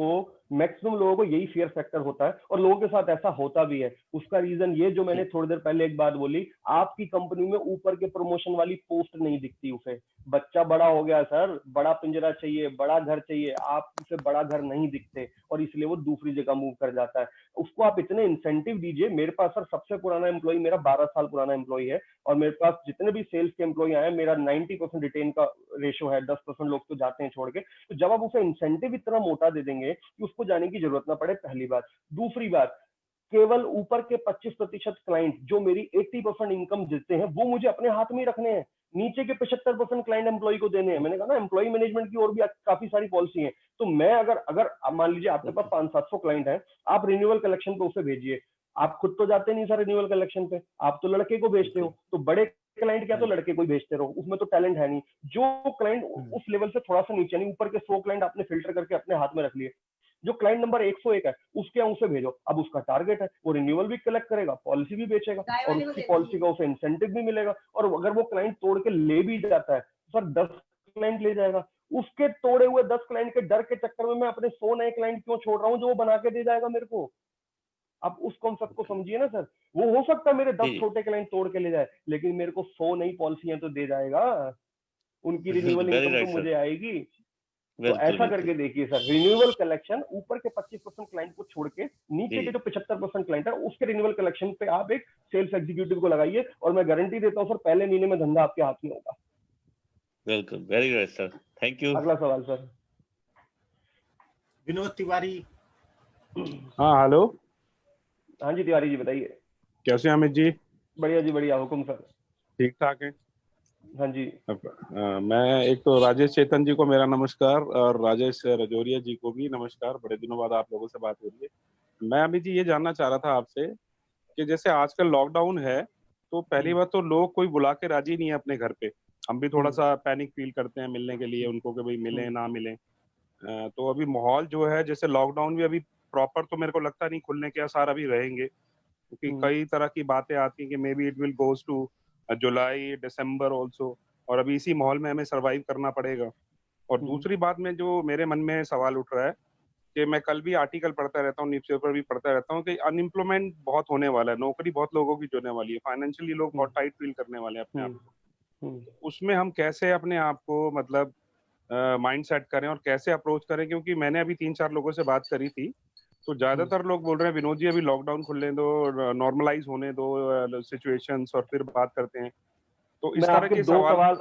मैक्सिमम लोगों को यही फियर फैक्टर होता है और लोगों के साथ ऐसा होता भी है। उसका रीजन ये जो मैंने थोड़ी देर पहले एक बात बोली, आपकी कंपनी में ऊपर के प्रमोशन वाली पोस्ट नहीं दिखती उसे। बच्चा बड़ा हो गया सर, बड़ा पिंजरा चाहिए, बड़ा घर चाहिए, आप उसे बड़ा घर नहीं दिखते और इसलिए वो दूसरी जगह मूव कर जाता है। उसको आप इतने इंसेंटिव दीजिए। मेरे पास सर सबसे पुराना एम्प्लॉय मेरा 12 साल पुराना एम्प्लॉय है और मेरे पास जितने भी सेल्स के एम्प्लॉय आए, मेरा 90% रिटेन का रेशो है, 10% लोग तो जाते हैं छोड़ के। तो जब आप उसे इंसेंटिव इतना मोटा दे देंगे कि उसको जाने की जरूरत ना पड़े, पहली बात। दूसरी बात, केवल ऊपर के 25% क्लाइंट जो मेरी 80% इनकम देते हैं वो मुझे अपने हाथ में ही रखने हैं, नीचे के 75% क्लाइंट एम्प्लॉय को देने हैं। मैंने कहा ना, एम्प्लॉय मैनेजमेंट की और भी काफी सारी पॉलिसी है। तो मैं अगर मान लीजिए आपके पास 500-700 क्लाइंट है, आप रिन्यूअल कलेक्शन पे उसे भेजिए। आप खुद तो जाते नहीं सर रिन्यूअल कलेक्शन पे, आप तो लड़के को भेजते हो। तो बड़े क्लाइंट क्या तो लड़के को ही भेजते रहो, उसमें तो टैलेंट है नहीं। जो क्लाइंट उस लेवल से थोड़ा सा नीचे, नहीं ऊपर के 100 क्लाइंट आपने फिल्टर करके अपने हाथ में रख लिए, जो क्लाइंट नंबर 101 है उसके उसे भेजो। अब उसका टारगेट है, वो रिन्यूअल भी कलेक्ट करेगा, पॉलिसी भी बेचेगा और उसकी पॉलिसी का उसे इंसेंटिव भी मिलेगा। और अगर वो क्लाइंट तोड़ के ले भी जाता है सर, 10 क्लाइंट ले जाएगा। उसके तोड़े हुए 10 क्लाइंट के डर के चक्कर में मैं अपने 100 नए क्लाइंट क्यों छोड़ रहा हूँ जो वो बना के दे जाएगा मेरे को। आप उस कॉन्सेप्ट को समझिए ना सर। वो हो सकता है मेरे 10 छोटे क्लाइंट तोड़ के ले जाए, लेकिन मेरे को 100 नई पॉलिसियां तो दे जाएगा, उनकी रिन्यूअल इनकम तो मुझे आएगी। तो ऐसा करके देखिए सर, रिन्यूअल कलेक्शन ऊपर के 25% क्लाइंट को छोड़ के नीचे के जो 75% क्लाइंट है उसके रिन्यूअल कलेक्शन पे आप एक सेल्स एग्जीक्यूटिव को लगाइए और मैं गारंटी देता हूँ सर, पहले महीने में धंधा आपके हाथ में होगा। Welcome, very good sir, thank you. अगला सवाल सर, विनोद तिवारी। हाँ हेलो। हाँ जी तिवारी जी बताइए। कैसे हैं अमित जी? बढ़िया जी बढ़िया, हुकुम सर। ठीक ठाक है। हाँ जी। मैं एक तो राजेश चेतन जी को मेरा नमस्कार और राजेश रजौरिया जी को भी नमस्कार। बड़े दिनों बाद आप लोगों से बात हो रही है। मैं अमित जी ये जानना चाह रहा था आपसे कि जैसे आजकल लॉकडाउन है तो पहली बात तो लोग कोई बुला के राजी नहीं है अपने घर पे। हम भी थोड़ा सा पैनिक फील करते हैं मिलने के लिए उनको कि भाई मिले ना मिले। तो अभी माहौल जो है, जैसे लॉकडाउन भी अभी प्रॉपर तो मेरे को लगता नहीं खुलने के आसार अभी रहेंगे, क्योंकि कई तरह की बातें आती हैं कि maybe it will goes to July December also, और अभी इसी माहौल में हमें सरवाइव करना पड़ेगा। और दूसरी बात में जो मेरे मन में सवाल उठ रहा है कि मैं कल भी आर्टिकल पढ़ता रहता हूँ, न्यूज़पेपर भी पढ़ता रहता हूँ कि अनएम्प्लॉयमेंट बहुत होने वाला है, नौकरी बहुत लोगों की जाने वाली है, फाइनेंशियली लोग बहुत टाइट फील करने वाले हैं अपने आप को। उसमें हम कैसे अपने आप को मतलब माइंड सेट करें और कैसे अप्रोच करें, क्योंकि मैंने अभी 3-4 लोगों से बात करी थी तो ज्यादातर लोग बोल रहे हैं विनोद जी अभी लॉकडाउन खुलने दो, नॉर्मलाइज होने दो सिचुएशंस और फिर बात करते हैं। तो इस तरह के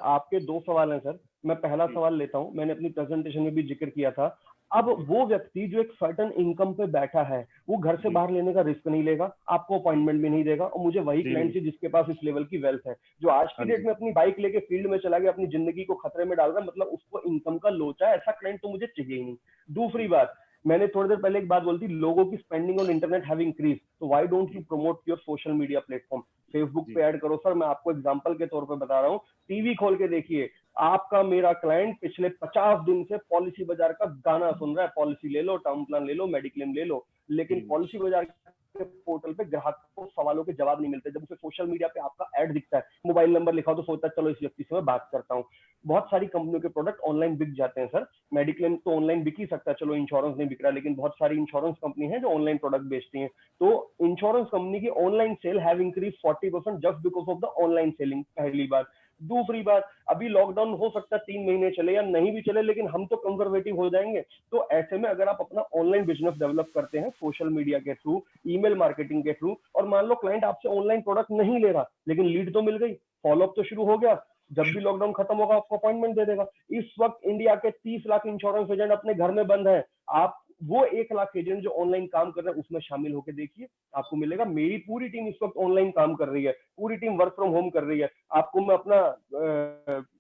आपके दो सवाल हैं सर। मैं पहला सवाल लेता हूं, मैंने अपनी प्रेजेंटेशन में भी जिक्र किया था। अब वो व्यक्ति जो एक सर्टन इनकम पे बैठा है वो घर से बाहर लेने का रिस्क नहीं लेगा, आपको अपॉइंटमेंट भी नहीं देगा, और मुझे वही क्लाइंट चाहिए जिसके पास इस लेवल की वेल्थ है, जो आज की डेट में अपनी बाइक लेके फील्ड में चला गया, अपनी जिंदगी को खतरे में डाल रहा है, मतलब उसको इनकम का लोचा है, ऐसा क्लाइंट तो मुझे चाहिए ही नहीं। दूसरी बात, मैंने थोड़ी देर पहले एक बात बोली थी, लोगों की spending on internet have increase, तो why don't you promote your social media platform, Facebook पे ऐड करो। सर मैं आपको एग्जांपल के तौर पे बता रहा हूँ, टीवी खोल के देखिए, आपका मेरा क्लाइंट पिछले 50 दिन से पॉलिसी बाजार का गाना सुन रहा है, पॉलिसी ले लो, टर्म प्लान ले लो, मेडिक्लेम ले लो, लेकिन पॉलिसी बाजार के पोर्टल पे ग्राहक को सवालों के जवाब नहीं मिलते। जब उसे सोशल मीडिया पे आपका ऐड दिखता है, मोबाइल नंबर लिखा हो, तो सोचता है चलो इस व्यक्ति से मैं बात करता हूँ। बहुत सारी कंपनियों के प्रोडक्ट ऑनलाइन बिक जाते हैं सर, मेडिक्लेम तो ऑनलाइन बिक ही सकता है, चलो इंश्योरेंस नहीं बिक रहा, लेकिन बहुत सारी इंश्योरेंस कंपनी है जो ऑनलाइन प्रोडक्ट बेचती हैं। तो इंश्योरेंस कंपनी की online sale have increase 40% just because of the online selling, पहली बात। दूसरी बात, अभी लॉकडाउन हो सकता है 3 महीने चले या नहीं भी चले, लेकिन हम तो कंजर्वेटिव हो जाएंगे। तो ऐसे में अगर आप अपना ऑनलाइन बिजनेस डेवलप करते हैं सोशल मीडिया के थ्रू, ईमेल मार्केटिंग के थ्रू, और मान लो क्लाइंट आपसे ऑनलाइन प्रोडक्ट नहीं ले रहा, लेकिन लीड तो मिल गई, फॉलोअप तो शुरू हो गया, जब भी लॉकडाउन खत्म होगा आपको अपॉइंटमेंट दे देगा। इस वक्त इंडिया के 30 लाख इंश्योरेंस एजेंट अपने घर में बंद है, आप वो 1 लाख एजेंट जो ऑनलाइन काम कर रहे हैं उसमें शामिल होकर देखिए, आपको मिलेगा। मेरी पूरी टीम इस वक्त ऑनलाइन काम कर रही है, पूरी टीम वर्क फ्रॉम होम कर रही है। आपको मैं अपना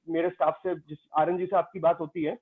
मेरे स्टाफ से, जिस आरएनजी से आपकी बात होती है,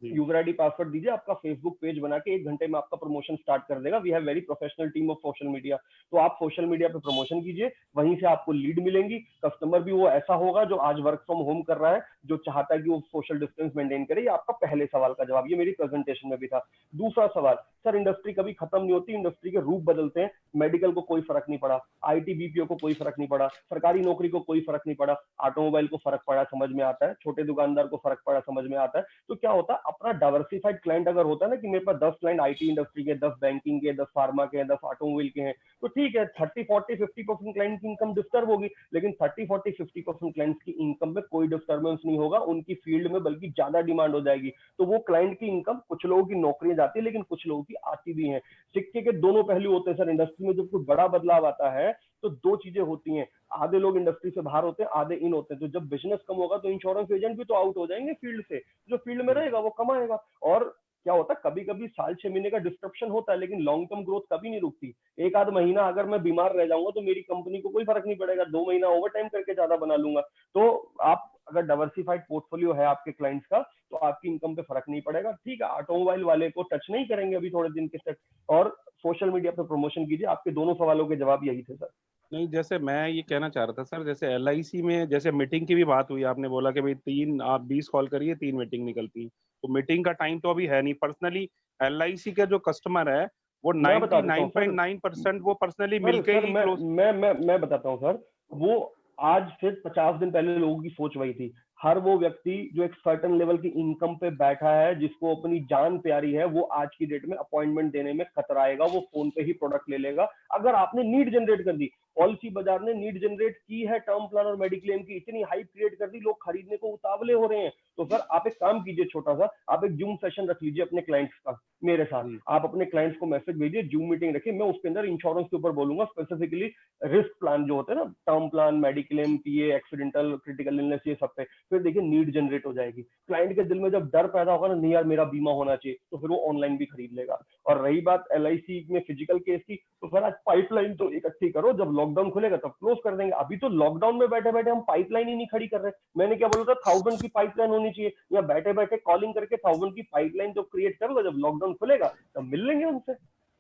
यूजर आईडी पासवर्ड दीजिए, आपका फेसबुक पेज बना के 1 घंटे में आपका प्रमोशन स्टार्ट कर देगा। We have very professional team of social media. तो आप सोशल मीडिया पे प्रमोशन कीजिए, वहीं से आपको लीड मिलेंगी, कस्टमर भी वो ऐसा होगा जो आज वर्क फ्रॉम होम कर रहा है, जो चाहता है कि वो सोशल डिस्टेंस मेंटेन करे। ये आपका पहले सवाल का जवाब, ये मेरी प्रेजेंटेशन में भी था। दूसरा सवाल, सर इंडस्ट्री कभी खत्म नहीं होती, इंडस्ट्री के रूप बदलते हैं, मेडिकल को कोई फर्क नहीं पड़ा, आईटी बीपीओ को कोई फर्क नहीं पड़ा, सरकारी नौकरी को कोई फर्क नहीं पड़ा, ऑटोमोबाइल को फर्क पड़ा, समझ में आता है, छोटे दुकानदार को फर्क पड़ा, समझ में आता है। तो क्या होता है, अपना डाइवर्सिफाइड क्लाइंट अगर होता है ना, कि मेरे पास 10 क्लाइंट आईटी इंडस्ट्री के, 10 बैंकिंग के, 10 फार्मा के, 10 ऑटोमोबाइल के हैं, तो ठीक है 30, 40, 50% क्लाइंट की इनकम डिस्टर्ब होगी, लेकिन 30, 40, 50% क्लाइंट्स की इनकम में कोई डिस्टर्बेंस नहीं होगा, उनकी फील्ड में बल्कि ज्यादा डिमांड हो जाएगी। तो वो क्लाइंट की इनकम, कुछ लोगों की नौकरियां जाती है, लेकिन कुछ लोगों की आती भी है। सिक्के के दोनों पहलू होते हैं सर। इंडस्ट्री में जब कोई बड़ा बदलाव आता है तो 2 चीजें होती हैं, आधे लोग इंडस्ट्री से बाहर होते हैं, आधे इन होते हैं। तो जब बिजनेस कम होगा तो इंश्योरेंस एजेंट भी तो आउट हो जाएंगे फील्ड से, जो फील्ड में रहेगा वो कमाएगा। और क्या होता है, कभी कभी साल 6 महीने का डिस्ट्रप्शन होता है, लेकिन लॉन्ग टर्म ग्रोथ कभी नहीं रुकती। एक आध महीना अगर मैं बीमार रह जाऊंगा तो मेरी कंपनी को कोई फर्क नहीं पड़ेगा, 2 महीना ओवर टाइम करके ज्यादा बना लूंगा। तो आप अगर डाइवर्सिफाइड पोर्टफोलियो है आपके क्लाइंट्स का, तो आपकी इनकम पे फर्क नहीं पड़ेगा। ठीक है, ऑटोमोबाइल वाले को टच नहीं करेंगे अभी थोड़े दिन के तक, और सोशल मीडिया पे प्रमोशन कीजिए। आपके दोनों सवालों के जवाब यही थे सर। नहीं, जैसे मैं ये कहना चाह रहा था सर, जैसे एलआईसी में जैसे मीटिंग की भी बात हुई, आपने बोला कि भाई आप 20 कॉल करिए, 3 मीटिंग निकलती, तो मीटिंग का टाइम तो अभी है नहीं। पर्सनली एलआईसी का जो कस्टमर है वो 99.9% वो पर्सनली मिलके ही क्लोज। मैं बताता हूँ सर, वो आज से 50 दिन पहले लोगों की सोच वही थी। हर वो व्यक्ति जो एक सर्टन लेवल की इनकम पे बैठा है, जिसको अपनी जान प्यारी है, वो आज की डेट में अपॉइंटमेंट देने में कतराएगा, वो फोन पे ही प्रोडक्ट ले लेगा। अगर आपने नीड जनरेट कर दी, पॉलिसी बाजार ने नीड जनरेट की है, टर्म प्लान और मेडिक्लेम की इतनी हाइप क्रिएट कर दी, लोग खरीदने को उतावले हो रहे हैं। तो सर आप एक काम कीजिए, छोटा सा आप एक जूम सेशन रख लीजिए अपने क्लाइंट्स का मेरे साथ। आप अपने क्लाइंट्स को मैसेज भेजिए, जूम मीटिंग रखिए, मैं उसके अंदर इंश्योरेंस के ऊपर बोलूंगा, स्पेसिफिकली रिस्क प्लान जो होते हैं ना, टर्म प्लान, मेडिक्लेम, पीए, एक्सीडेंटल, क्रिटिकल इलनेस, ये सब पे। फिर देखिए नीड जनरेट हो जाएगी। क्लाइंट के दिल में जब डर पैदा होगा ना, नहीं यार मेरा बीमा होना चाहिए, तो फिर वो ऑनलाइन भी खरीद लेगा। और रही बात एलआईसी में फिजिकल केस की, तो फिर आज पाइपलाइन तो इकट्ठी करो, जब लॉकडाउन खुलेगा तब क्लोज कर देंगे। अभी तो लॉकडाउन में बैठे बैठे हम पाइपलाइन ही नहीं खड़ी कर रहे। मैंने क्या बोला था, 1000 की पाइपलाइन होनी चाहिए, या बैठे बैठे कॉलिंग करके 1000 की पाइपलाइन तो क्रिएट कर लो, जब लॉकडाउन खुलेगा तब मिल लेंगे उनसे।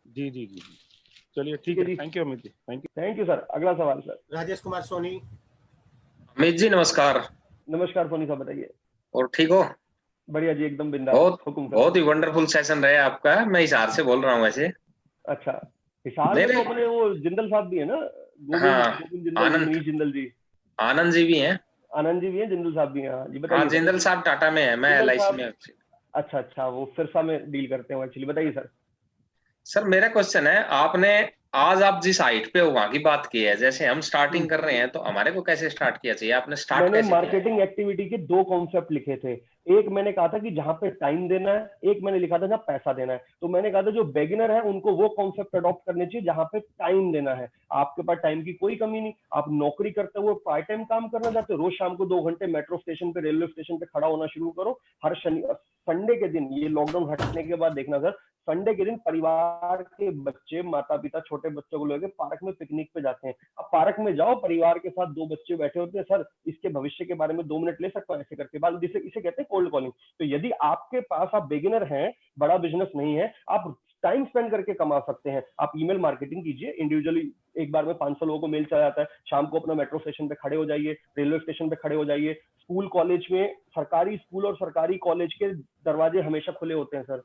जी जी जी, चलिए ठीक है, thank you Amit ji, thank you sir. अगला सवाल सर, राजेश कुमार सोनी। अमित जी नमस्कार। नमस्कार सोनी साहब, बताइए। और ठीक हो? बढ़िया जी, एकदम बिंदास। बहुत ही वंडरफुल सेशन रहे आपका। मैं हिसार से बोल रहा हूँ वैसे। अच्छा, हिसार में तो अपने वो जिंदल साहब भी है ना, गोविंद जिंदल जी, आनंद जी भी हैं, आनंद जी भी हैं, जिंदल साहब भी हैं। हाँ जी बताइए। हाँ, जिंदल साहब टाटा में है, मैं एलआईसी में। अच्छा अच्छा, वो सिरसा में डील करते हैं एक्चुअली। बताइए सर। सर मेरा क्वेश्चन है, आपने आज आप जिस हाइट पे हो वहां की बात की है, जैसे हम स्टार्टिंग कर रहे हैं तो हमारे को कैसे स्टार्ट किया चाहिए, आपने स्टार्ट मैंने कैसे मार्केटिंग एक्टिविटी के 2 कॉन्सेप्ट लिखे थे। एक मैंने कहा था कि जहां पे टाइम देना है, एक मैंने लिखा था जहां पैसा देना है। तो मैंने कहा था जो बिगिनर है उनको वो कॉन्सेप्ट अडॉप्ट करने चाहिए जहां पे टाइम देना है। आपके पास टाइम की कोई कमी नहीं, आप नौकरी करते हुए पार्ट टाइम काम करना चाहते हो, रोज शाम को 2 घंटे मेट्रो स्टेशन पे, रेलवे स्टेशन पे खड़ा होना शुरू करो। हर संडे के दिन, ये लॉकडाउन हटने के बाद देखना सर, संडे के दिन परिवार के बच्चे, माता पिता छोटे बच्चों को लेकर पार्क में पिकनिक पे जाते हैं। अब पार्क में जाओ, परिवार के साथ 2 बच्चे बैठे होते हैं, सर इसके भविष्य के बारे में 2 मिनट ले सकता हूँ ऐसे करके बात, इसे कहते हैं कोल्ड कॉलिंग। तो यदि आपके पास, आप बिगिनर हैं, बड़ा बिजनेस नहीं है, आप टाइम स्पेंड करके कमा सकते हैं। आप ईमेल मार्केटिंग कीजिए, इंडिविजुअली एक बार में 500 लोगों को मेल चला जाता है। शाम को अपना मेट्रो स्टेशन पे खड़े हो जाइए, रेलवे स्टेशन पे खड़े हो जाइए। स्कूल कॉलेज में, सरकारी स्कूल और सरकारी कॉलेज के दरवाजे हमेशा खुले होते हैं सर।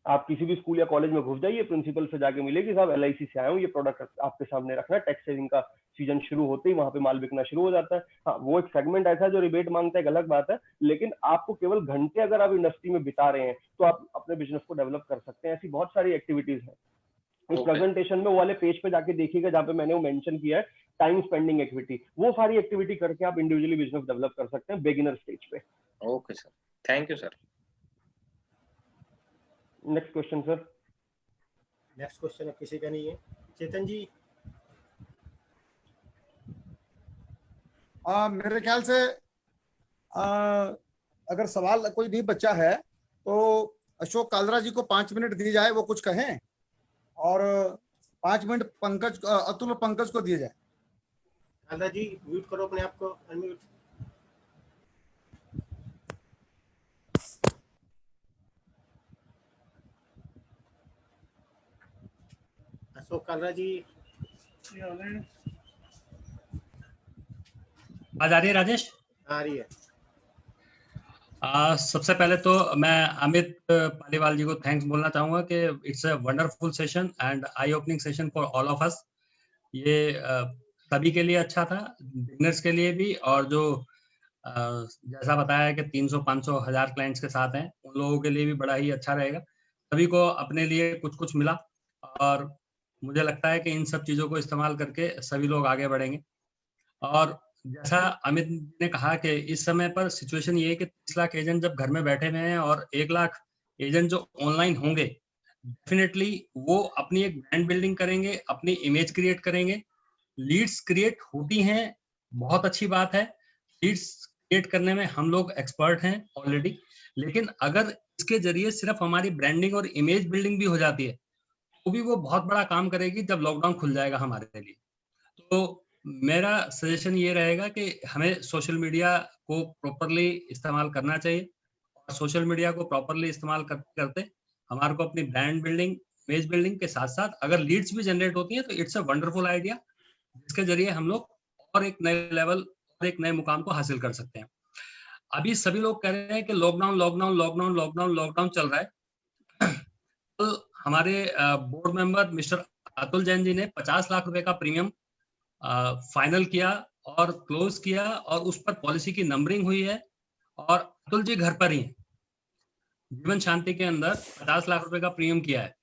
आप किसी भी स्कूल या कॉलेज में घुस जाइए, प्रिंसिपल से जाके मिले कि साहब LIC से आया हूँ, ये प्रोडक्ट आपके सामने रखना है। टैक्स सेविंग का सीजन शुरू होते ही वहां पे माल बिकना शुरू हो जाता है। हाँ, वो एक सेगमेंट ऐसा है जो रिबेट मांगता है, एक अलग बात है, लेकिन आपको केवल घंटे अगर आप इंडस्ट्री में बिता रहे हैं तो आप अपने बिजनेस को डेवलप कर सकते हैं। ऐसी बहुत सारी एक्टिविटीज है। उस प्रेजेंटेशन में वो वाले पेज पे जाके देखिएगा जहाँ पे मैंने वो मेंशन किया है टाइम स्पेंडिंग एक्टिविटी, वो सारी एक्टिविटी करके आप इंडिविजुअली बिजनेस डेवलप कर सकते हैं बिगिनर स्टेज पे। Okay sir, thank you sir. Next question sir. Next question अब किसी का नहीं है। चेतन जी। मेरे ख्याल से अगर सवाल कोई नहीं बचा है तो अशोक कालरा जी को 5 मिनट दिए जाए, वो कुछ कहें, और 5 मिनट पंकज, अतुल और पंकज को दिए जाए। कालरा जी म्यूट करो अपने आप को, अनम्यूट। अशोक कालरा जी आवाज आ रही है राजेश? आ रही है। सबसे पहले तो मैं अमित पालीवाल जी को थैंक्स बोलना चाहूंगा कि it's a wonderful session and I opening session for all of us. ये सभी के लिए अच्छा था, बिजनेस के लिए भी, और जो जैसा बताया कि 300, 500, 1000 क्लाइंट्स के साथ हैं, उन लोगों के लिए भी बड़ा ही अच्छा रहेगा। सभी को अपने लिए कुछ कुछ मिला और मुझे लगता है कि इन सब चीज़ों को इस्तेमाल करके सभी लोग आगे बढ़ेंगे। और जैसा अमित ने कहा कि इस समय पर सिचुएशन ये है कि 30 लाख एजेंट जब घर में बैठे हुए हैं और 1 लाख एजेंट जो ऑनलाइन होंगे, डेफिनेटली वो अपनी एक ब्रांड बिल्डिंग करेंगे, अपनी इमेज क्रिएट करेंगे। लीड्स क्रिएट होती हैं, बहुत अच्छी बात है, लीड्स क्रिएट करने में हम लोग एक्सपर्ट हैं ऑलरेडी, लेकिन अगर इसके जरिए सिर्फ हमारी ब्रांडिंग और इमेज बिल्डिंग भी हो जाती है तो भी वो बहुत बड़ा काम करेगी जब लॉकडाउन खुल जाएगा हमारे लिए। तो मेरा सजेशन ये रहेगा कि हमें सोशल मीडिया को प्रॉपरली इस्तेमाल करना चाहिए, और सोशल मीडिया को प्रॉपरली इस्तेमाल करते करते हमारे को अपनी ब्रांड बिल्डिंग, इमेज बिल्डिंग के साथ साथ अगर लीड्स भी जनरेट होती हैं तो इट्स अ वंडरफुल आइडिया, जिसके जरिए हम लोग और एक नए लेवल और एक नए मुकाम को हासिल कर सकते हैं। अभी सभी लोग कह रहे हैं कि lockdown lockdown lockdown lockdown lockdown चल रहा है। तो हमारे board member mister Atul Jain ji ने 50 लाख रुपए का प्रीमियम फाइनल किया और क्लोज किया, और उस पर पॉलिसी की नंबरिंग हुई है, और अतुल जी घर पर ही हैं, जीवन शांति के अंदर 50 लाख रुपए का प्रीमियम किया है।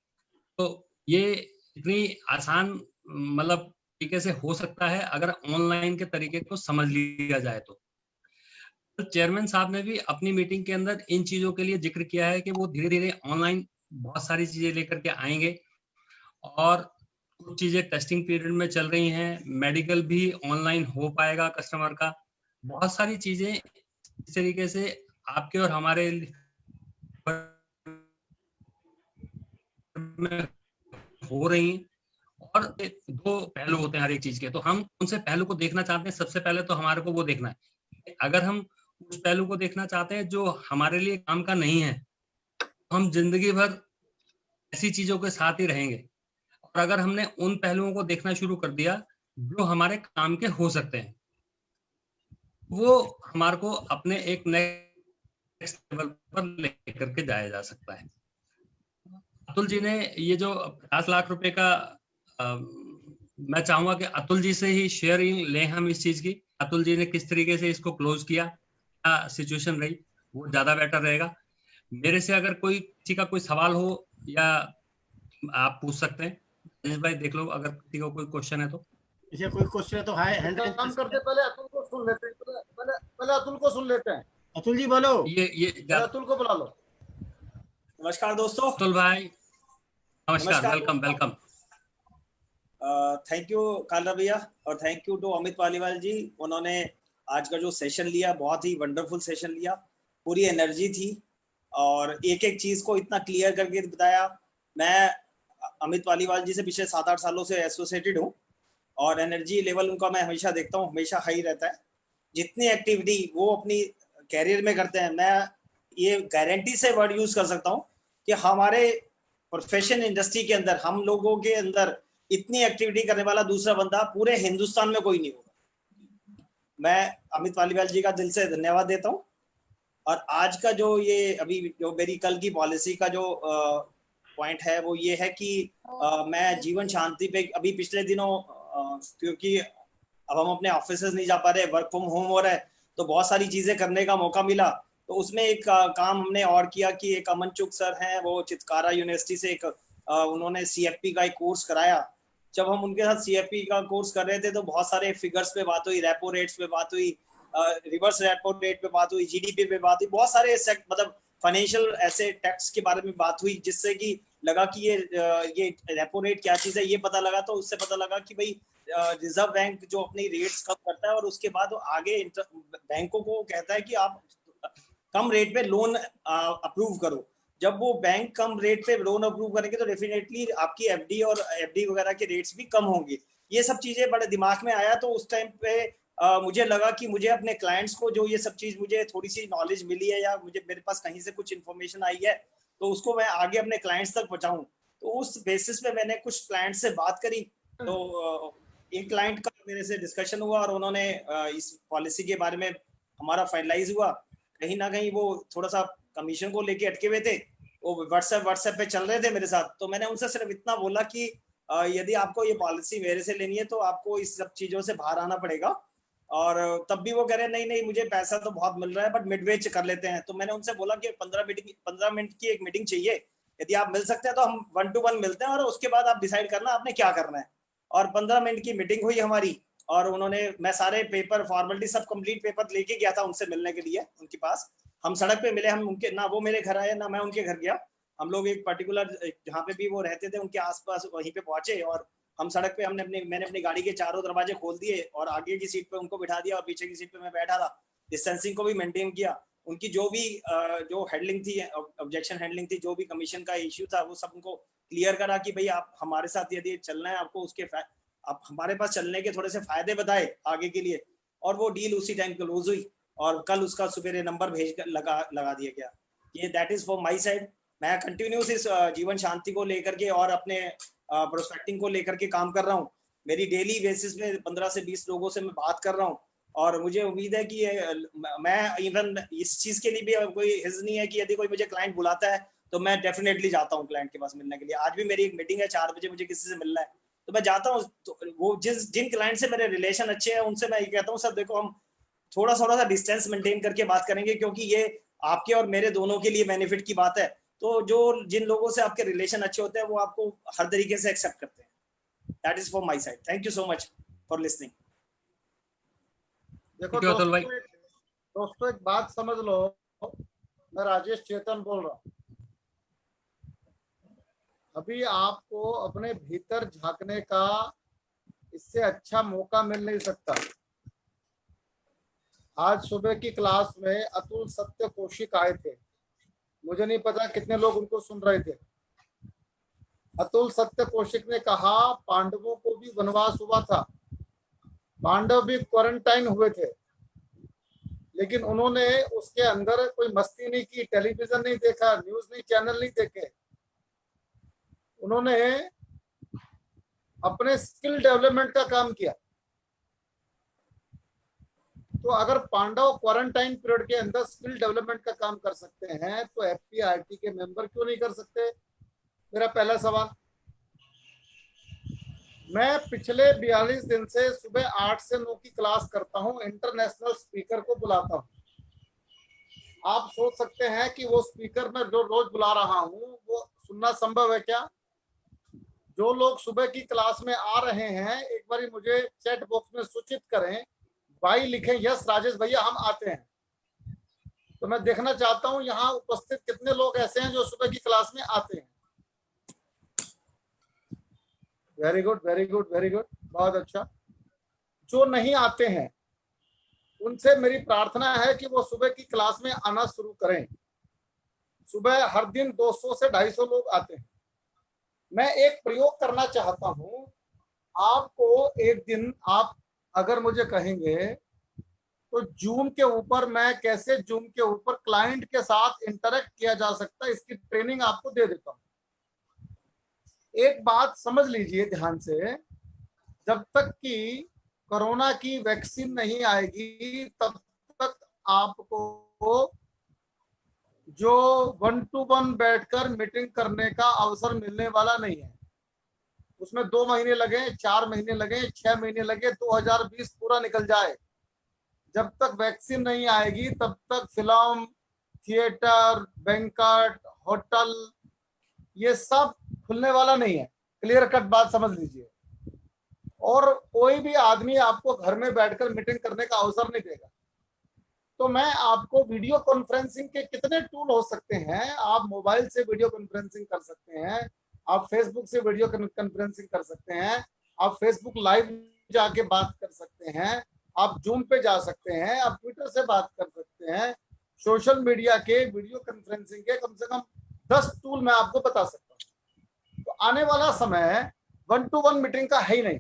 तो ये इतनी आसान मतलब तरीके से हो सकता है अगर ऑनलाइन के तरीके को समझ लिया जाए तो। चेयरमैन साहब ने भी अपनी मीटिंग के अंदर इन चीजों के लिए जिक्र किया है कि वो धीरे धीरे ऑनलाइन बहुत सारी चीजें लेकर के आएंगे, और कुछ चीजें टेस्टिंग पीरियड में चल रही हैं, मेडिकल भी ऑनलाइन हो पाएगा कस्टमर का, बहुत सारी चीजें इस तरीके से आपके और हमारे में हो रही हैं। और 2 पहलू होते हैं हर एक चीज के, तो हम उनसे पहलू को देखना चाहते हैं। सबसे पहले तो हमारे को वो देखना है, अगर हम उस पहलू को देखना चाहते हैं जो हमारे लिए काम का नहीं है, तो हम जिंदगी भर ऐसी चीजों के साथ ही रहेंगे। और अगर हमने उन पहलुओं को देखना शुरू कर दिया जो हमारे काम के हो सकते हैं, वो हमारे को अपने एक नेक्स्ट लेवल पर लेकर के जाया जा सकता है। अतुल जी ने ये जो 50 लाख रुपए का मैं चाहूंगा कि अतुल जी से ही शेयरिंग लें हम इस चीज की, अतुल जी ने किस तरीके से इसको क्लोज किया, क्या सिचुएशन रही, वो ज्यादा बेटर रहेगा। मेरे से अगर किसी का कोई सवाल हो या आप पूछ सकते हैं। भाई देख लो अगर किसी को कोई क्वेश्चन है तो। इसे कोई क्वेश्चन है तो हाय हैंड काम करते, पहले अतुल को सुन लेते हैं, पहले अतुल को सुन लेते हैं। अतुल जी बोलो। ये अतुल को बुला लो। नमस्कार दोस्तों। अतुल भाई नमस्कार, नमस्कार। Welcome welcome. Thank you Kalra भैया और thank you to Amit Paliwal ji. उन्होंने आज का जो सेशन लिया बहुत ही वंडरफुल सेशन लिया, पूरी एनर्जी थी और एक एक चीज को इतना क्लियर करके बताया। मैं अमित पालीवाल जी से पिछले 7-8 सालों से एसोसिएटेड हूँ और एनर्जी लेवल उनका मैं हमेशा देखता हूँ, हमेशा हाई रहता है। जितनी एक्टिविटी वो अपनी कैरियर में करते हैं, मैं ये गारंटी से वर्ड यूज कर सकता हूँ कि हमारे प्रोफेशन इंडस्ट्री के अंदर, हम लोगों के अंदर इतनी एक्टिविटी करने वाला दूसरा बंदा पूरे हिंदुस्तान में कोई नहीं होगा। मैं अमित पालीवाल जी का दिल से धन्यवाद देता हूँ। और आज का जो ये अभी जो मेरी कल की पॉलिसी का जो पॉइंट है वो ये है कि मैं जीवन शांति पे अभी पिछले दिनों क्योंकि अब हम अपने ऑफिसेज नहीं जा पा रहे, वर्क फ्रॉम होम हो रहा है, तो बहुत सारी चीजें करने का मौका मिला। तो उसमें एक काम हमने और किया कि एक अमन चुग सर हैं, वो चितकारा यूनिवर्सिटी से एक उन्होंने CFP का एक कोर्स कराया। जब हम उनके साथ CFP का कोर्स कर रहे थे तो बहुत सारे फिगर्स पे बात हुई, रेपो रेट्स पे बात हुई, रिवर्स रेपो रेट पे बात हुई, GDP पे बात हुई, बहुत सारे मतलब फाइनेंशियल ऐसे टैक्स के बारे में बात हुई, जिससे कि लगा कि ये रेपो रेट क्या चीज है ये पता लगा। तो उससे पता लगा कि भाई रिजर्व बैंक जो अपनी रेट्स कम करता है और उसके बाद आगे बैंकों को कहता है कि आप कम रेट पे लोन अप्रूव करो। जब वो बैंक कम रेट पे लोन अप्रूव करेंगे तो डेफिनेटली आपकी FD और FD वगैरह के रेट्स भी कम होंगे। ये सब चीजें बड़े दिमाग में आया। तो उस टाइम पे मुझे लगा कि मुझे अपने क्लाइंट्स को जो ये सब चीज मुझे थोड़ी सी नॉलेज मिली है या मुझे मेरे पास कहीं से कुछ इन्फॉर्मेशन आई है तो उसको मैं आगे अपने क्लाइंट्स तक पहुंचाऊं। तो उस बेसिस पे मैंने कुछ क्लाइंट्स से बात करी। तो एक क्लाइंट का मेरे से डिस्कशन हुआ और उन्होंने इस पॉलिसी के बारे में हमारा फाइनलाइज हुआ। कहीं ना कहीं वो थोड़ा सा कमीशन को लेके अटके हुए थे, वो व्हाट्सएप पे चल रहे थे मेरे साथ। तो मैंने उनसे सिर्फ इतना बोला कि यदि आपको ये पॉलिसी मेरे से लेनी है तो आपको इस सब चीजों से बाहर आना पड़ेगा। और तब भी वो कह रहे नहीं मुझे पैसा तो बहुत मिल रहा है बट मिडवे कर लेते हैं। तो मैंने उनसे बोला कि 15 मिनट की एक मीटिंग चाहिए, यदि आप मिल सकते हैं तो हम 1 to 1 मिलते हैं और उसके बाद आप डिसाइड करना आपने क्या करना है। और 15 मिनट की मीटिंग हुई हमारी और उन्होंने, मैं सारे पेपर फॉर्मेलिटी सब कंप्लीट पेपर लेके गया था उनसे मिलने के लिए उनके पास। हम सड़क पे मिले, हम उनके, ना वो मेरे घर आए ना मैं उनके घर गया। हम लोग एक पर्टिकुलर जहाँ पे भी वो रहते थे उनके आसपास वहीं पे पहुंचे और हम सड़क पे मैंने अपनी गाड़ी के चारों दरवाजे खोल दिए और आगे की सीट पे उनको बिठा दिया और पीछे की सीट पे मैं बैठा था। डिस्टेंसिंग को भी मेंटेन किया। उनकी जो भी जो हैंडलिंग थी, ऑब्जेक्शन हैंडलिंग थी, जो भी कमीशन का इश्यू था वो सब उनको क्लियर करा कि भाई आप हमारे साथ यदि चलना है आपको उसके आप हमारे पास चलने के थोड़े से फायदे बताए आगे के लिए। और वो डील उसी टाइम क्लोज हुई और कल उसका सुबेरे नंबर भेज कर लगा दिया गया। ये that is for my side. मैं कंटिन्यूस इस जीवन शांति को लेकर के और अपने प्रोस्पेक्टिंग को लेकर के काम कर रहा हूँ। मेरी डेली बेसिस में 15 से 20 लोगों से मैं बात कर रहा हूँ और मुझे उम्मीद है कि मैं इवन इस चीज के लिए भी कोई हिज नहीं है कि यदि कोई मुझे क्लाइंट बुलाता है तो मैं डेफिनेटली जाता हूँ क्लाइंट के पास मिलने के लिए। आज भी मेरी एक मीटिंग है 4 बजे, मुझे किसी से मिलना है तो मैं जाता हूँ। तो वो जिन क्लाइंट से मेरे रिलेशन अच्छे हैं उनसे मैं ये कहता हूँ सर देखो हम थोड़ा सा डिस्टेंस मेंटेन करके बात करेंगे क्योंकि ये आपके और मेरे दोनों के लिए बेनिफिट की बात है। तो जो जिन लोगों से आपके रिलेशन अच्छे होते हैं वो आपको हर तरीके से एक्सेप्ट करते हैं। That is for my side. Thank you so much for listening. देखो दोस्तों एक बात समझ लो, मैं राजेश चेतन बोल रहा हूँ। अभी आपको अपने भीतर झांकने का इससे अच्छा मौका मिल नहीं सकता। आज सुबह की क्लास में अतुल सत्य कौशिक आए थे, मुझे नहीं पता कितने लोग उनको सुन रहे थे। अतुल सत्य कौशिक ने कहा पांडवों को भी वनवास हुआ था, पांडव भी क्वारंटाइन हुए थे, लेकिन उन्होंने उसके अंदर कोई मस्ती नहीं की, टेलीविजन नहीं देखा, न्यूज नहीं, चैनल नहीं देखे। उन्होंने अपने स्किल डेवलपमेंट का काम किया। तो अगर पांडव क्वारंटाइन पीरियड के अंदर स्किल डेवलपमेंट का काम कर सकते हैं तो FPRT के मेंबर क्यों नहीं कर सकते? मेरा पहला सवाल। मैं पिछले 42 दिन से सुबह 8 से 9 की क्लास करता हूं, इंटरनेशनल स्पीकर को बुलाता हूं। आप सोच सकते हैं कि वो स्पीकर मैं जो रोज बुला रहा हूं वो सुनना संभव है क्या? जो लोग सुबह की क्लास में आ रहे हैं एक बार मुझे चैट बॉक्स में सूचित करें, भाई लिखें यस राजेश भैया हम आते हैं। तो मैं देखना चाहता हूं यहाँ उपस्थित कितने लोग ऐसे हैं जो सुबह की क्लास में आते हैं। Very good, very good, very good, बहुत अच्छा। जो नहीं आते हैं उनसे मेरी प्रार्थना है कि वो सुबह की क्लास में आना शुरू करें। सुबह हर दिन 200 से 250 लोग आते हैं। मैं एक प्रयोग करना चाहता हूं, आपको एक दिन आप अगर मुझे कहेंगे तो जूम के ऊपर मैं कैसे जूम के ऊपर क्लाइंट के साथ इंटरेक्ट किया जा सकता है इसकी ट्रेनिंग आपको दे देता हूं। एक बात समझ लीजिए ध्यान से, जब तक कि कोरोना की वैक्सीन नहीं आएगी तब तक आपको जो 1 to 1 बैठकर मीटिंग करने का अवसर मिलने वाला नहीं है। उसमें 2 महीने लगे, 4 महीने लगे, 6 महीने लगे, 2020 पूरा निकल जाए, जब तक वैक्सीन नहीं आएगी तब तक फिल्म, थिएटर, बैंकट, होटल ये सब खुलने वाला नहीं है। क्लियर कट बात समझ लीजिए। और कोई भी आदमी आपको घर में बैठकर मीटिंग करने का अवसर नहीं देगा। तो मैं आपको वीडियो कॉन्फ्रेंसिंग के कितने टूल हो सकते हैं। आप मोबाइल से वीडियो कॉन्फ्रेंसिंग कर सकते हैं, आप फेसबुक से वीडियो कॉन्फ्रेंसिंग कर सकते हैं, आप फेसबुक लाइव जाके बात कर सकते हैं, आप जूम पे जा सकते हैं, आप ट्विटर से बात कर सकते हैं। सोशल मीडिया के वीडियो कॉन्फ्रेंसिंग के कम से कम 10 टूल मैं आपको बता सकता हूँ। तो आने वाला समय 1 to 1 मीटिंग का है ही नहीं।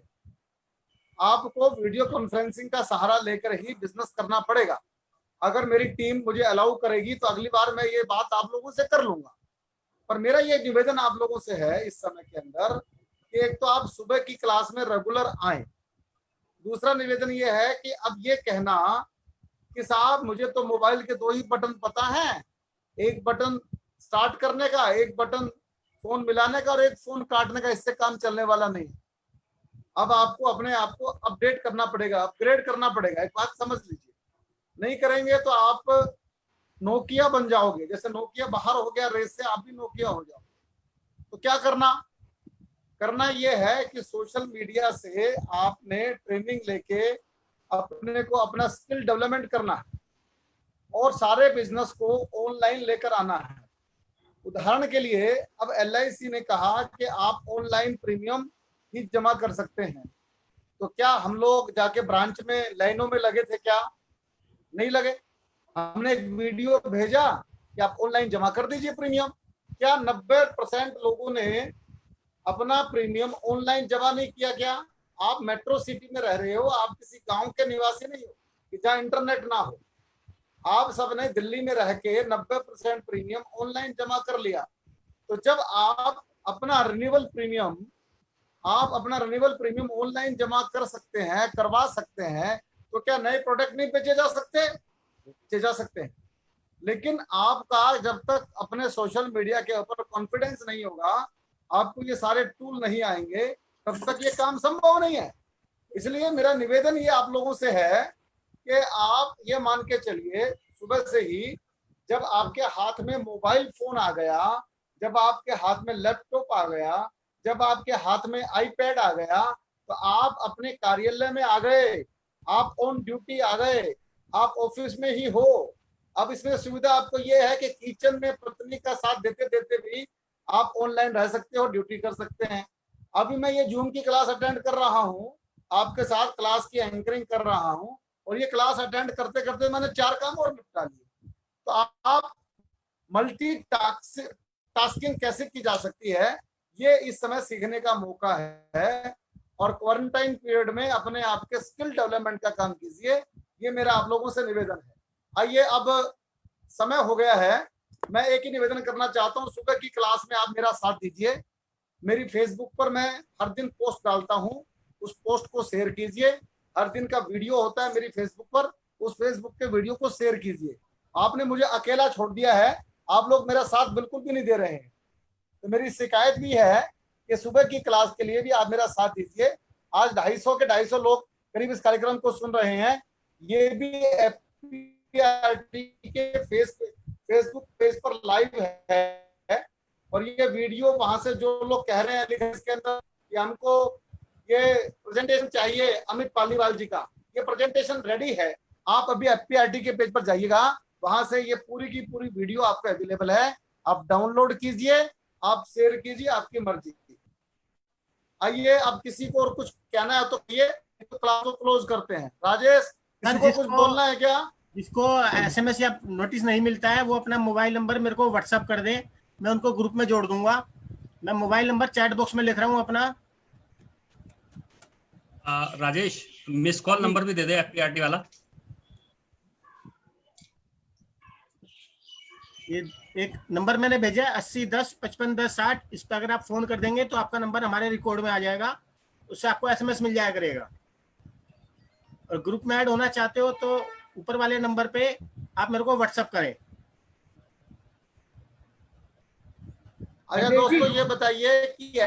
आपको वीडियो कॉन्फ्रेंसिंग का सहारा लेकर ही बिजनेस करना पड़ेगा। अगर मेरी टीम मुझे अलाउ करेगी तो अगली बार मैं ये बात आप लोगों से कर लूंगा। पर मेरा ये निवेदन आप लोगों से है इस समय के अंदर कि एक तो आप सुबह की क्लास में रेगुलर आएं। दूसरा निवेदन ये है कि अब ये कहना कि साहब मुझे तो मोबाइल के 2 ही बटन पता है, एक बटन स्टार्ट करने का, एक बटन फोन मिलाने का और एक फोन काटने का, इससे काम चलने वाला नहीं। अब आपको अपने आप को अपडेट करना पड़ेगा, अपग्रेड करना पड़ेगा। एक बात समझ लीजिए, नहीं करेंगे तो आप नोकिया बन जाओगे। जैसे नोकिया बाहर हो गया रेस से, आप भी नोकिया हो जाओ। तो क्या करना ये है कि सोशल मीडिया से आपने ट्रेनिंग लेके अपने को अपना स्किल डेवलपमेंट करना है और सारे बिजनेस को ऑनलाइन लेकर आना है। उदाहरण के लिए अब LIC ने कहा कि आप ऑनलाइन प्रीमियम ही जमा कर सकते हैं। तो क्या हम लोग जाके ब्रांच में लाइनों में लगे थे? क्या नहीं लगे। हमने एक वीडियो भेजा कि आप ऑनलाइन जमा कर दीजिए प्रीमियम। क्या 90% लोगों ने अपना प्रीमियम ऑनलाइन जमा नहीं किया? क्या आप मेट्रो सिटी में रह रहे हो, आप किसी गांव के निवासी नहीं हो कि जहाँ इंटरनेट ना हो। आप सबने दिल्ली में रह के 90% प्रीमियम ऑनलाइन जमा कर लिया। तो जब आप अपना रिन्यूअल प्रीमियम ऑनलाइन जमा कर सकते हैं, करवा सकते हैं, तो क्या नए प्रोडक्ट नहीं बेचे जा सकते? बेचे जा सकते हैं। लेकिन आपका जब तक अपने सोशल मीडिया के ऊपर कॉन्फिडेंस नहीं होगा, आपको ये सारे टूल नहीं आएंगे, तब तक ये काम संभव नहीं है। इसलिए मेरा निवेदन ये आप लोगों से है कि आप ये मान के चलिए, सुबह से ही जब आपके हाथ में मोबाइल फोन आ गया, जब आपके हाथ में लैपटॉप आ गया, जब आपके हाथ में आईपैड आ गया, तो आप अपने कार्यालय में आ गए, आप ऑन ड्यूटी आ गए, आप ऑफिस में ही हो। अब इसमें सुविधा आपको ये है कि किचन में पत्नी का साथ देते देते भी आप ऑनलाइन रह सकते हो, ड्यूटी कर सकते हैं। अभी मैं ये जूम की क्लास अटेंड कर रहा हूँ, आपके साथ क्लास की एंकरिंग कर रहा हूँ, और ये क्लास अटेंड करते करते मैंने 4 काम और निपटा लिए। तो आप मल्टी टास्किंग कैसे की जा सकती है, ये इस समय सीखने का मौका है। और क्वारंटाइन पीरियड में अपने आप के स्किल डेवलपमेंट का काम कीजिए, ये मेरा आप लोगों से निवेदन है। आइए, अब समय हो गया है, मैं एक ही निवेदन करना चाहता हूँ, सुबह की क्लास में आप मेरा साथ दीजिए। मेरी फेसबुक पर मैं हर दिन पोस्ट डालता हूँ, उस पोस्ट को शेयर कीजिए। हर दिन का वीडियो होता है मेरी फेसबुक पर, उस फेसबुक के वीडियो को शेयर कीजिए। आपने मुझे अकेला छोड़ दिया है, आप लोग मेरा साथ बिल्कुल भी नहीं दे रहे हैं। तो मेरी शिकायत भी है कि सुबह की क्लास के लिए भी आप मेरा साथ दीजिए। आज 250 के 250 लोग करीब इस कार्यक्रम को सुन रहे हैं। ये भी FPRT के फेसबुक पेज पर लाइव है, और ये वीडियो वहां से जो लोग कह रहे हैं इसके अंदर कि हमको ये प्रेजेंटेशन चाहिए अमित पालीवाल जी का, ये प्रेजेंटेशन रेडी है। आप अभी FPRT के पेज पर जाइएगा, वहां से ये पूरी की पूरी वीडियो आपको अवेलेबल है, आप डाउनलोड कीजिए, आप शेयर कीजिए, आपकी मर्जी। आइए, अब किसी को और कुछ कहना है तो कहिए, तो क्लास को क्लोज करते हैं। राजेश, किसी को कुछ बोलना है क्या? जिसको SMS या नोटिस नहीं मिलता है वो अपना मोबाइल नंबर मेरे को व्हाट्सएप कर दे, मैं उनको ग्रुप में जोड़ दूंगा। मैं मोबाइल नंबर चैट बॉक्स में लिख रहा हूँ अपना। राजेश, मिस कॉल नंबर भी दे दे FPRT वाला। ये एक नंबर मैंने भेजा है 8010551060, इस पर अगर आप फोन कर देंगे तो आपका नंबर हमारे रिकॉर्ड में आ जाएगा, उससे आपको SMS मिल जाया करेगा। और ग्रुप में ऐड होना चाहते हो तो ऊपर वाले नंबर पे आप मेरे को व्हाट्सएप करें। अच्छा दोस्तों, ये बताइए कि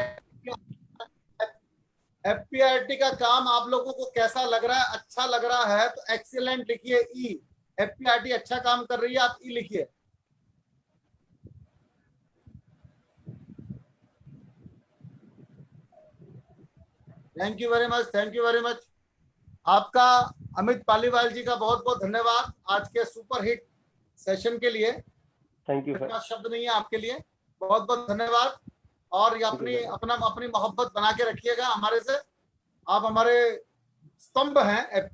FPRT का काम आप लोगों को कैसा लग रहा है? अच्छा लग रहा है तो एक्सीलेंट लिखिए, ई। FPRT अच्छा काम कर रही है, आप ई लिखिए। Thank you very much, thank you very much. आपका अमित पालीवाल जी का बहुत बहुत धन्यवाद आज के सुपर हिट सेशन के लिए। थैंक यू का शब्द नहीं है आपके लिए, बहुत बहुत धन्यवाद। और ये अपनी मोहब्बत बना के रखिएगा हमारे से। आप हमारे स्तंभ हैं।